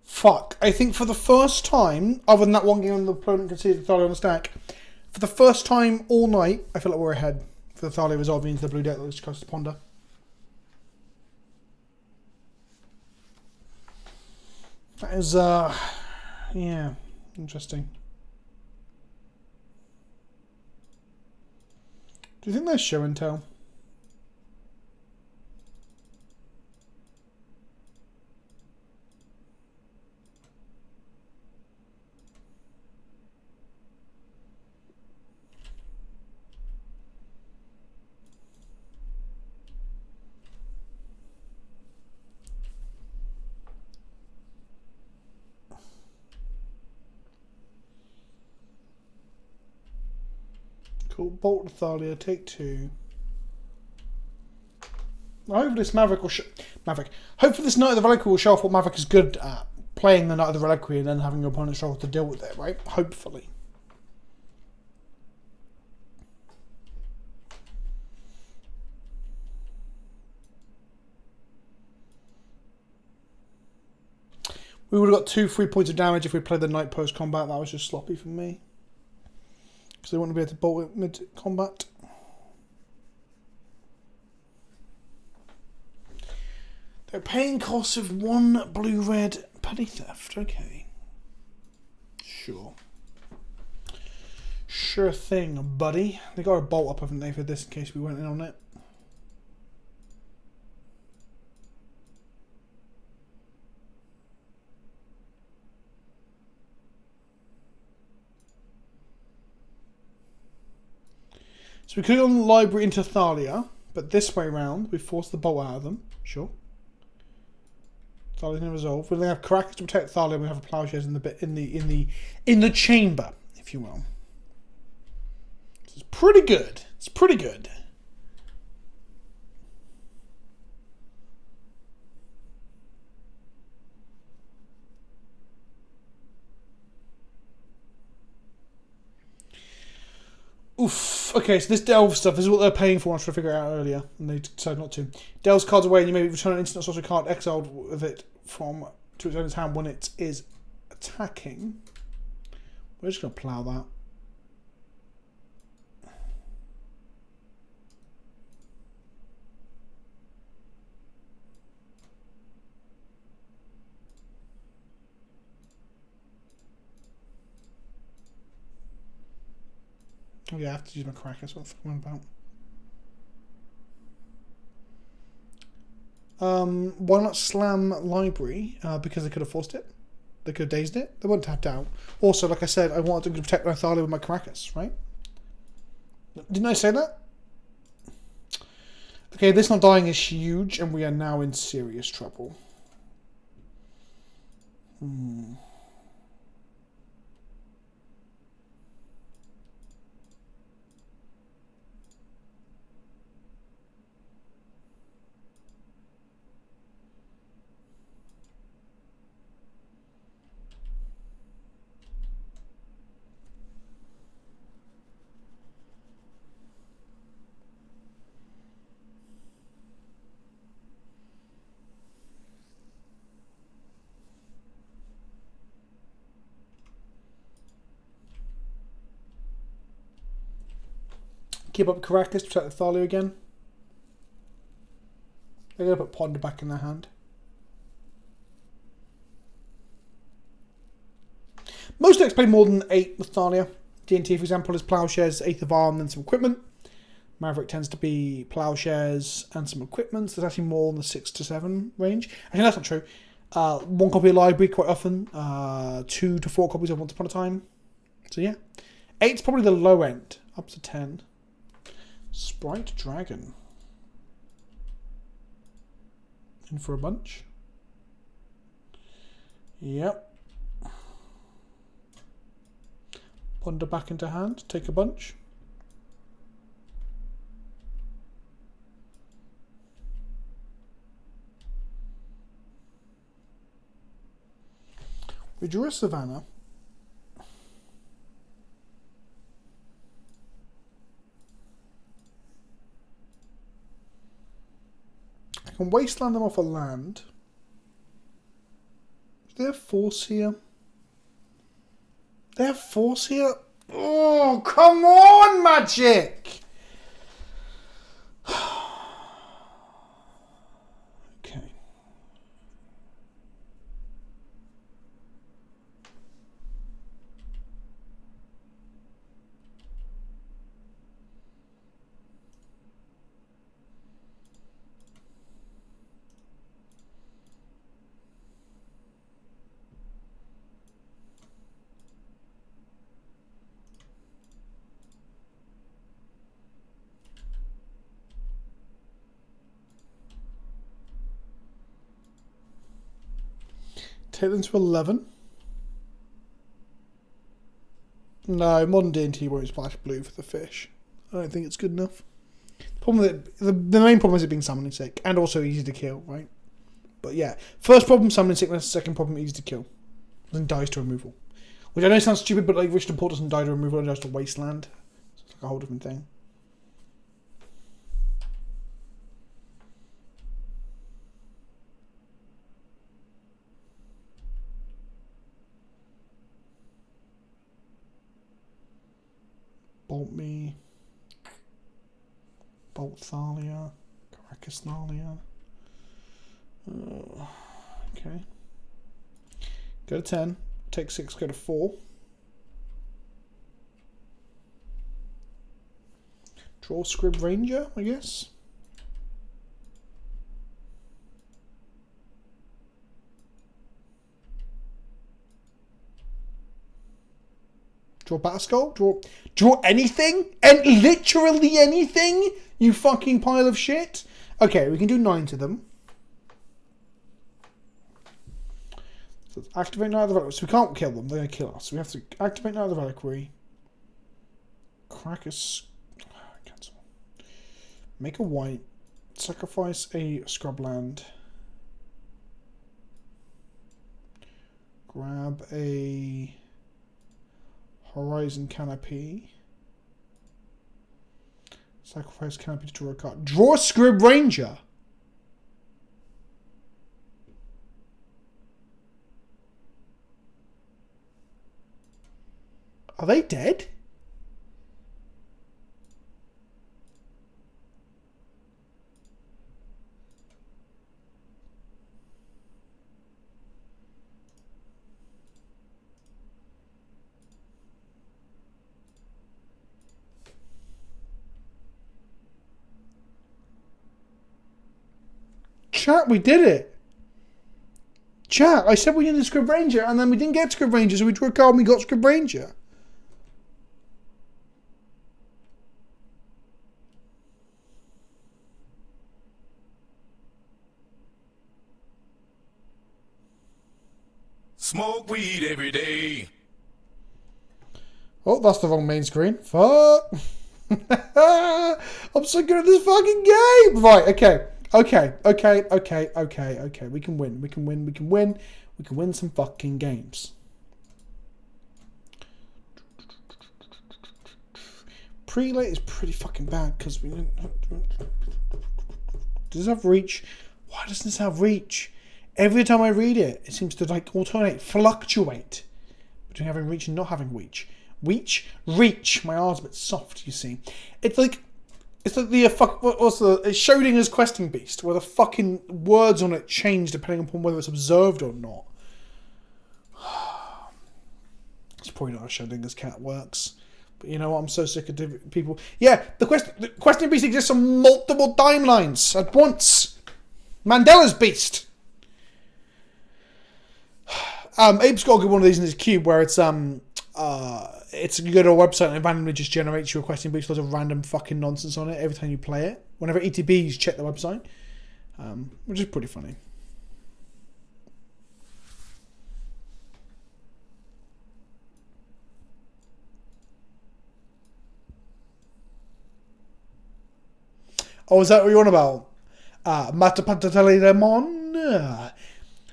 Fuck. I think for the first time, other than that one game on the opponent conceded the Thalia on the stack, for the first time all night, I feel like we're ahead for the Thalia resolving into the blue deck that was close to Ponder. That is, yeah, interesting. Do you think there's show and tell? Cool. Bolt Thalia, take 2. Hopefully this Maverick will Hopefully this Knight of the Reliquary will show off what Maverick is good at. Playing the Knight of the Reliquary and then having your opponent struggle to deal with it, right? Hopefully. We would have got 2 free points of damage if we played the Knight post-combat. That was just sloppy for me. Because they wouldn't be able to bolt it mid-combat. They're paying costs of 1 blue-red petty theft. Okay. Sure. Sure thing, buddy. They got a bolt up, haven't they, for this in case we went in on it. So we could go on the library into Thalia, but this way round we force the bolt out of them. Sure. Thalia's gonna resolve. We're gonna have Caracas to protect Thalia. We have a plowshares in the chamber, if you will. This is pretty good. It's pretty good. Oof. Okay, so this delve stuff is what they're paying for. I was trying to figure it out earlier, and they decided not to. Delves cards away, and you may return an instant sorcery card exiled with it from to its owner's hand when it is attacking. We're just going to plough that. Oh yeah, I have to use my Caracas. What the fuck am I about? Why not slam library? Because they could have forced it. They could have dazed it. They weren't tapped out. Also, like I said, I wanted to protect my Thalia with my Caracas, right? Didn't I say that? Okay, this not dying is huge, and we are now in serious trouble. Keep up Caracas to protect the Thalia again. They're going to put Ponder back in their hand. Most decks play more than 8 with Thalia. D&T, for example, is Plowshares, 8th of Arm, and some equipment. Maverick tends to be Plowshares and some equipment. So there's actually more in the 6 to 7 range. Actually, that's not true. 1 copy of Library quite often. 2 to 4 copies of Once Upon a Time. So yeah. 8's probably the low end. Up to 10. Sprite Dragon. In for a bunch. Yep. Ponder back into hand. Take a bunch. We drew a Savannah. I can wasteland them off a land. Is there force here? They have force here? Oh, come on, Magic! Okay. Take them to 11. No, modern D&T won't splash blue for the fish. I don't think it's good enough. The main problem is it being summoning sick and also easy to kill, right? But yeah, first problem summoning sickness, second problem easy to kill, then dies to removal. Which I know sounds stupid, but like Richard Port doesn't die to removal, it dies to wasteland. So it's like a whole different thing. Bolt me. Bolt Thalia. Caracas Thalia. Okay. Go to 10. Take 6, go to 4. Draw Scrib Ranger, I guess. Draw Batterskull? Draw anything? And literally anything? You fucking pile of shit? Okay, we can do 9 to them. So let's activate Night of the Valkyrie. So we can't kill them, they're going to kill us. So we have to activate Night of the Valkyrie. Crack a... Cancel. Make a white. Sacrifice a scrubland. Grab a... Horizon Canopy. Sacrifice Canopy to draw a card. Draw a Scrib Ranger! Are they dead? Chat, we did it. Chat, I said we needed Scrib Ranger and then we didn't get Scrib Ranger, so we drew a card and we got Scrib Ranger. Smoke weed every day. Oh, that's the wrong main screen. Fuck. I'm so good at this fucking game. Right, okay. Okay. We can win. We can win some fucking games. Prelate is pretty fucking bad because we didn't... Does it have reach? Why doesn't this have reach? Every time I read it, it seems to like fluctuate between having reach and not having reach. Reach. My R's a bit soft, you see. It's like the it's Schrodinger's questing beast, where the fucking words on it change depending upon whether it's observed or not. It's probably not how Schrodinger's cat works. But you know what? I'm so sick of people. Yeah, the questing beast exists on multiple timelines at once. Mandela's beast. Abe's got a good one of these in his cube where it's you go to a website and it randomly just generates you a questing beast, loads of random fucking nonsense on it every time you play it. Whenever ETBs check the website, which is pretty funny. Oh, is that what you're on about? Matapatatelli Lemon?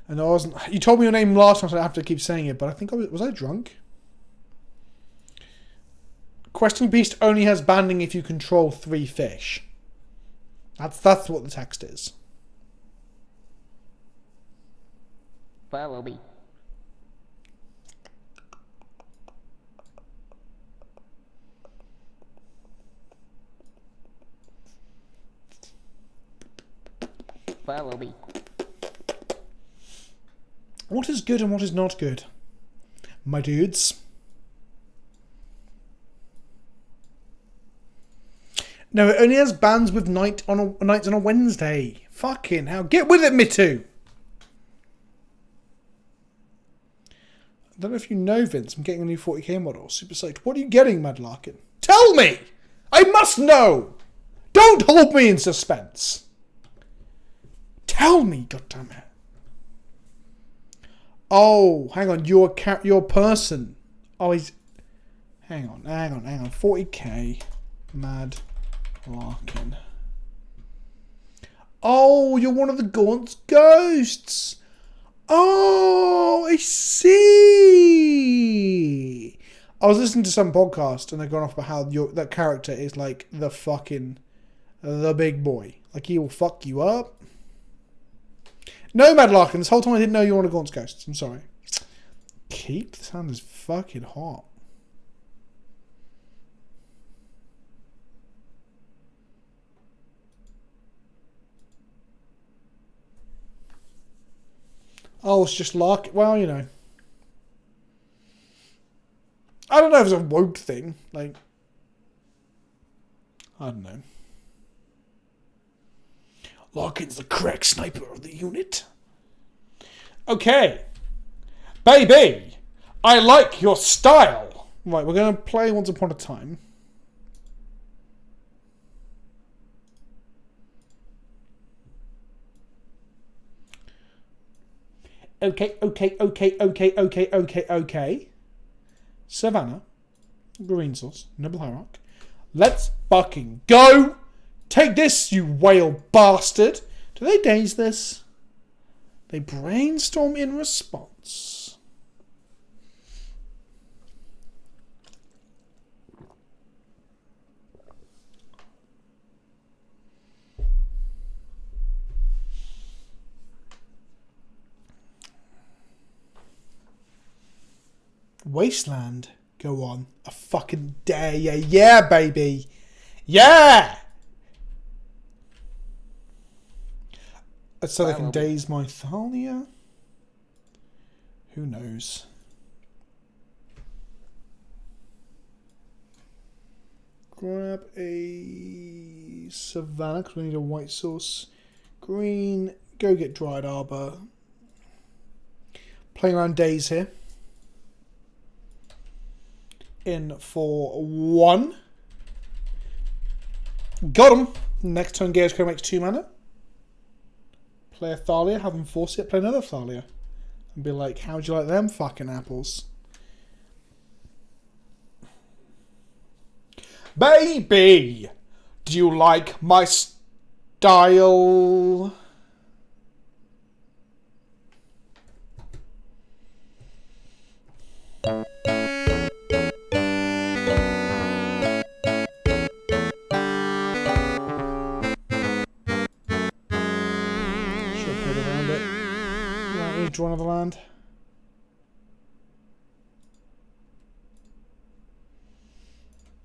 And I wasn't. You told me your name last time, so I have to keep saying it. But I think was I drunk? Questing Beast only has banding if you control 3 fish. That's what the text is. Follow me. Follow me. What is good and what is not good, my dudes? No, it only has bands with nights on a Wednesday. Fucking hell. Get with it, me too. I don't know if you know, Vince. I'm getting a new 40k model. Super psyched. What are you getting, Mad Larkin? Tell me! I must know! Don't hold me in suspense. Tell me, goddammit. Oh, hang on. Your person. Oh, he's... Hang on. 40k. Mad Larkin. Oh, you're one of the Gaunt's ghosts. Oh, I see. I was listening to some podcast and they're going off about how that character is like the big boy. Like he will fuck you up. No, Mad Larkin, this whole time I didn't know you were one of Gaunt's ghosts. I'm sorry. Keep, this hand is fucking hot. Oh, it's just Larkin. Well, you know. I don't know if it's a woke thing. Like, I don't know. Larkin's the crack sniper of the unit. Okay. Baby, I like your style. Right, we're going to play Once Upon a Time. Okay. Savannah. Green sauce. Nibble Hierarch. Let's fucking go. Take this, you whale bastard. Do they daze this? They brainstorm in response. Wasteland. Go on. I fucking dare ya. Yeah, baby. Yeah! So they can daze my Thalia? Who knows? Grab a Savannah because we need a white sauce. Green. Go get Dried Arbor. Playing around days here. In for 1. Got him. Next turn, Gaia's Crow makes 2 mana. Play a Thalia, have them force it, play another Thalia. And be like, how'd you like them fucking apples? Baby! Do you like my style? Draw another land.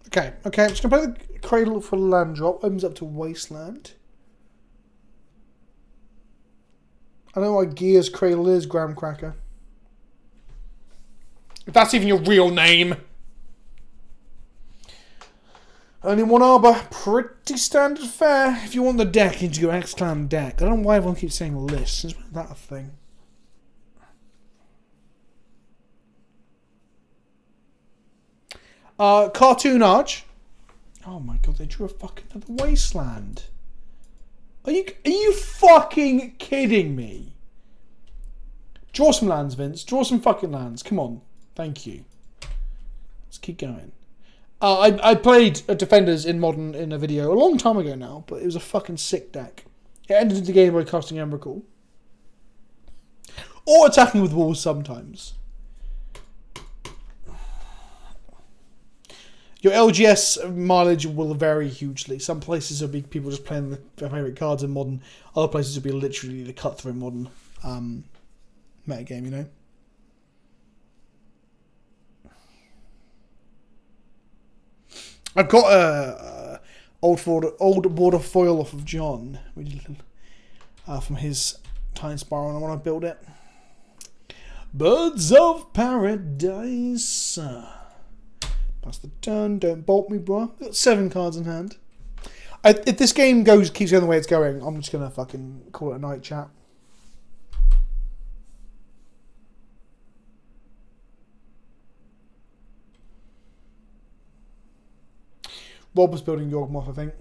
Okay, I'm just going to play the Cradle for land drop. Opens up to Wasteland. I don't know what Gear's Cradle is, Graham Cracker. If that's even your real name. Only 1 Arbor. Pretty standard fare. If you want the deck, you need to go X-Clan deck. I don't know why everyone keeps saying list. Is that a thing? Cartoonage. Oh my god, they drew a fucking another Wasteland. Are you fucking kidding me? Draw some lands, Vince. Draw some fucking lands. Come on. Thank you. Let's keep going. I played Defenders in Modern in a video a long time ago now, but it was a fucking sick deck. It ended the game by casting Emrakul. Or attacking with walls sometimes. Your LGS mileage will vary hugely. Some places will be people just playing their favourite cards in Modern. Other places will be literally the cut-through Modern metagame, you know? I've got a old border foil off of John from his Time Spiral, and I want to build it. Birds of Paradise. That's the turn. Don't bolt me, bro. I've got 7 cards in hand. If this game keeps going the way it's going, I'm just gonna fucking call it a night, chat. Rob was building Yawgmoth, I think.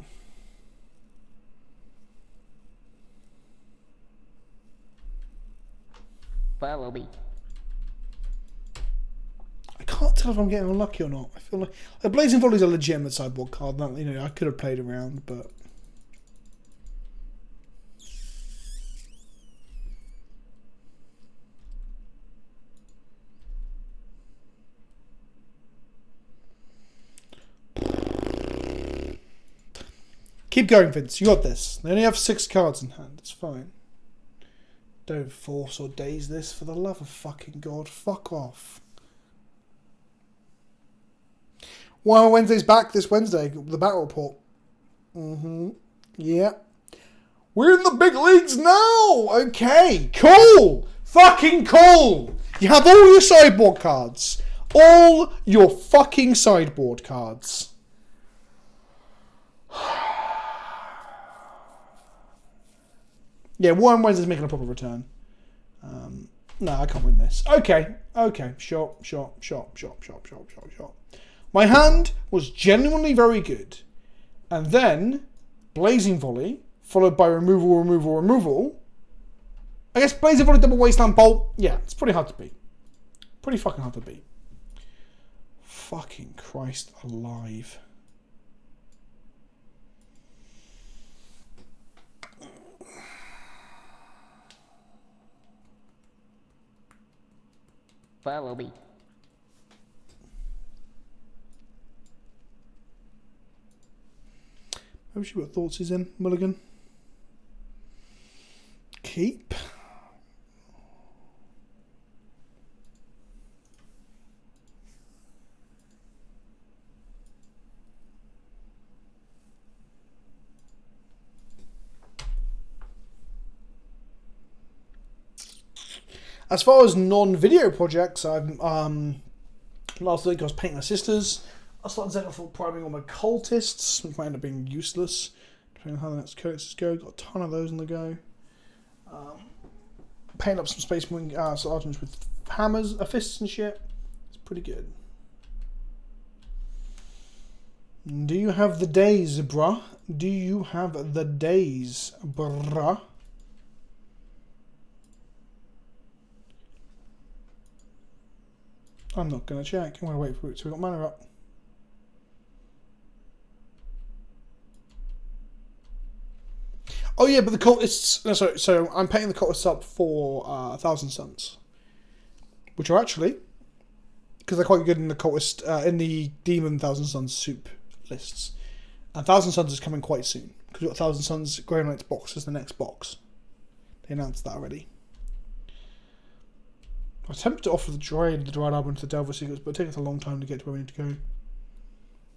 Follow me. I can't tell if I'm getting unlucky or not. I feel like the Blazing Volley is a legitimate sideboard card. That, you know, I could have played around, but keep going, Vince. You got this. They only have 6 cards in hand. It's fine. Don't force or daze this, for the love of fucking God. Fuck off. Well, Wednesday's back this Wednesday. The battle report. Yeah. We're in the big leagues now. Okay. Cool. Fucking cool. You have all your sideboard cards. All your fucking sideboard cards. Yeah, Warren Wednesday's making a proper return. No, I can't win this. Okay. Sure. My hand was genuinely very good. And then, Blazing Volley, followed by removal. I guess Blazing Volley, double Wasteland Bolt. Yeah, it's pretty hard to beat. Pretty fucking hard to beat. Fucking Christ alive. Follow me. Maybe she put thoughts is in, Mulligan. Keep. As far as non-video projects, I've last week I was painting my sisters. I started Zenithal priming on my cultists, which might end up being useless, depending on how the next codices go. Got a ton of those on the go. Painting up some Space Marine sergeants with hammers, fists and shit. It's pretty good. Do you have the days, bruh? Do you have the days, bruh? I'm not going to check. I'm going to wait for it till we've got mana up. Oh yeah, but the cultists... No, sorry, so I'm painting the cultists up for 1,000 Suns. Which are actually... Because they're quite good in the cultist... in the Demon 1,000 Suns soup lists. And 1,000 Suns is coming quite soon. Because we've got 1,000 Suns Grey Knight's box as the next box. They announced that already. I attempted to offer the Dried Album into the Delver Secrets, but it takes a long time to get to where we need to go.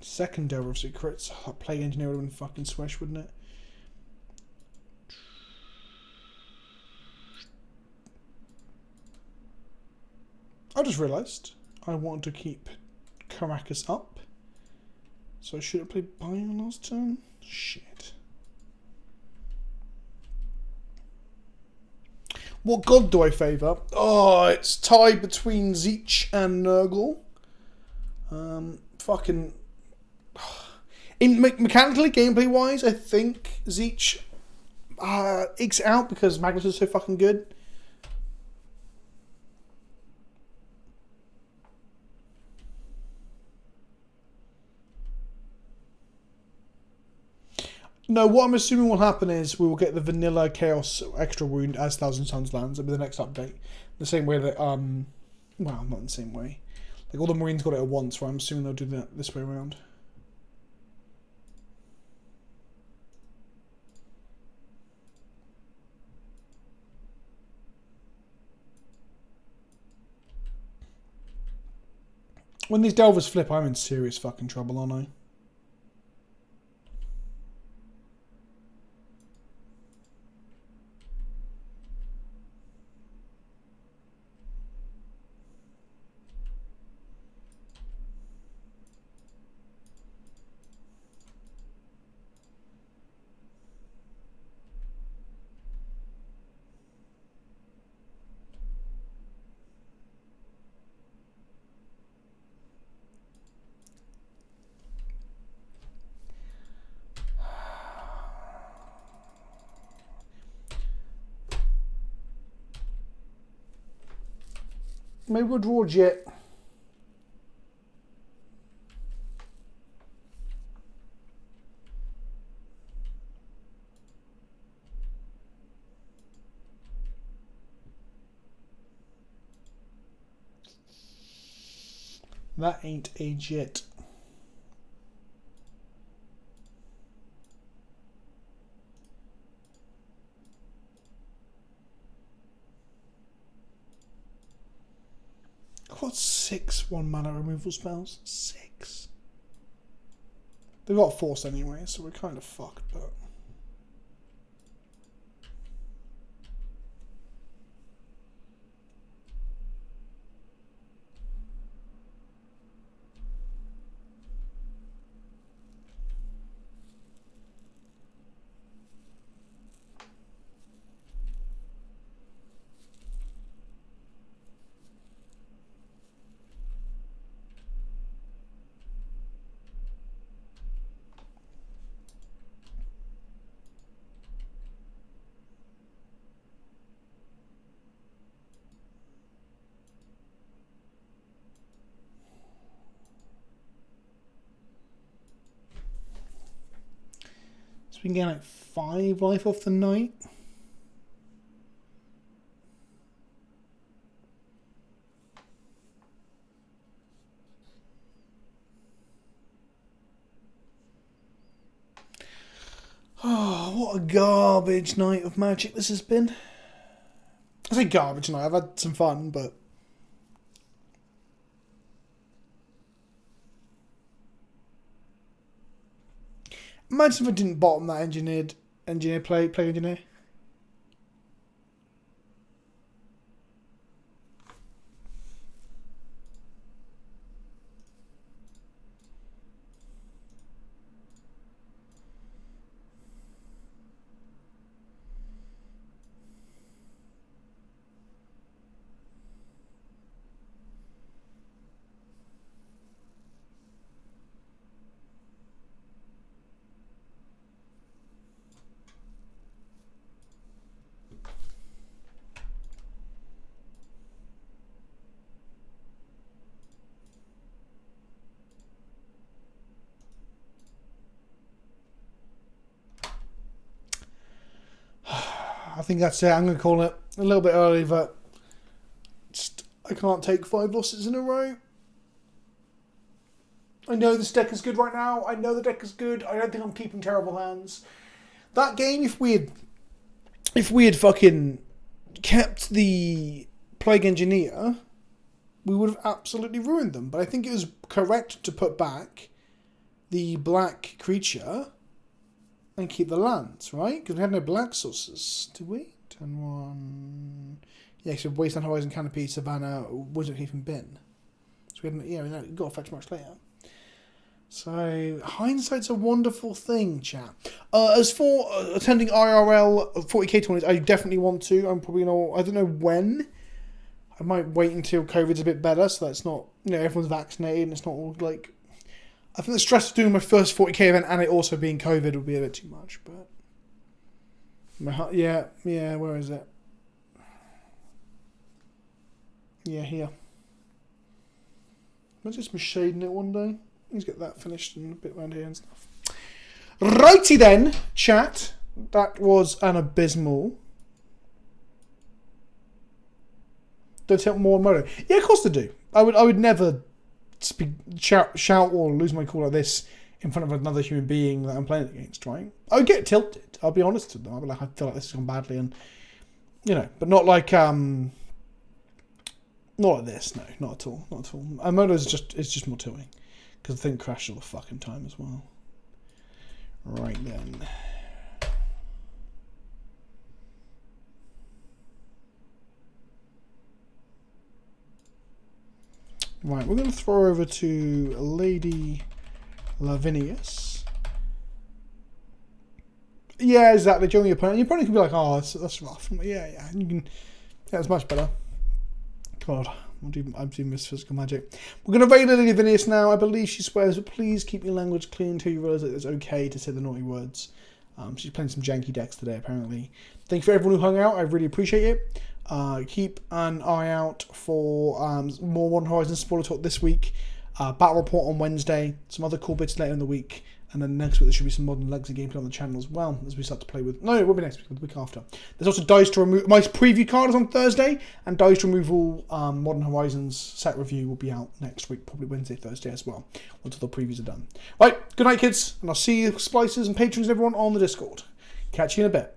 Second Delver of Secrets. That Plague Engineer would have been fucking swish, wouldn't it? I just realised I wanted to keep Caracas up. So I should have played Bio last turn? Shit. What god do I favour? Oh, it's tied between Zeech and Nurgle. Fucking... Mechanically, gameplay-wise, I think Zeech ekes out because Magnus is so fucking good. No, what I'm assuming will happen is we will get the vanilla Chaos extra wound as 1,000 Suns lands. It'll be the next update. The same way that, well, not in the same way. Like, all the Marines got it at once, so I'm assuming they'll do that this way around. When these Delvers flip, I'm in serious fucking trouble, aren't I? Maybe we'll draw Jet. That ain't a jit. I've got 6 1-mana removal spells. 6. They've got force anyway, so we're kind of fucked, but... So we can get like 5 life off the knight. Oh, what a garbage night of Magic this has been. I say garbage night, I've had some fun, but... Imagine if I didn't bottom that play engineer. I think that's it. I'm going to call it a little bit early, but just, I can't take 5 losses in a row. I know this deck is good right now. I know the deck is good. I don't think I'm keeping terrible hands. That game, if we had fucking kept the Plague Engineer, we would have absolutely ruined them. But I think it was correct to put back the black creature and keep the lands, right? Because we had no black sources, did we? Turn 1. Yeah, so Wasteland, Horizon, Canopy, Savannah, Wizard Keep and Bin. So we hadn't, we got to fetch much later. So hindsight's a wonderful thing, chat. As for attending IRL 40k tournaments, I definitely want to. I'm probably I don't know when. I might wait until COVID's a bit better, so that's not, everyone's vaccinated and it's not all like. I think the stress of doing my first 40k event and it also being COVID would be a bit too much, but... Yeah, where is it? Yeah, here. I'll just be shading it one day. Let's get that finished and a bit around here and stuff. Righty then, chat. That was an abysmal. Don't tell more moto. Yeah, of course they do. I would never shout or lose my cool like this in front of another human being that I'm playing against, right? I would get tilted. I'll be honest with them. I'll be like, I feel like this has gone badly, and but not like not like this. No, not at all. Not at all. Moto is just more tilting because the thing crashed all the fucking time as well. Right then. Right, we're going to throw over to Lady Lavinius. Yeah, exactly. Join your opponent. Your opponent can be like, "Oh, that's rough." Like, yeah. You can. Yeah, it's much better. God, I'm doing this physical magic. We're going to raid Lady Lavinius now. I believe she swears, but please keep your language clean until you realise that it's okay to say the naughty words. She's playing some janky decks today, apparently. Thank you for everyone who hung out. I really appreciate it. Keep an eye out for more One Horizon spoiler talk this week. Battle report on Wednesday. Some other cool bits later in the week. And then next week there should be some Modern Legacy gameplay on the channel as well, as we start to play with... No, it won't be next week, but the week after. There's also dice to remove... My preview card is on Thursday, and dice removal Modern Horizons set review will be out next week, probably Wednesday, Thursday as well, once all the previews are done. Right, good night, kids, and I'll see you, splicers and patrons and everyone on the Discord. Catch you in a bit.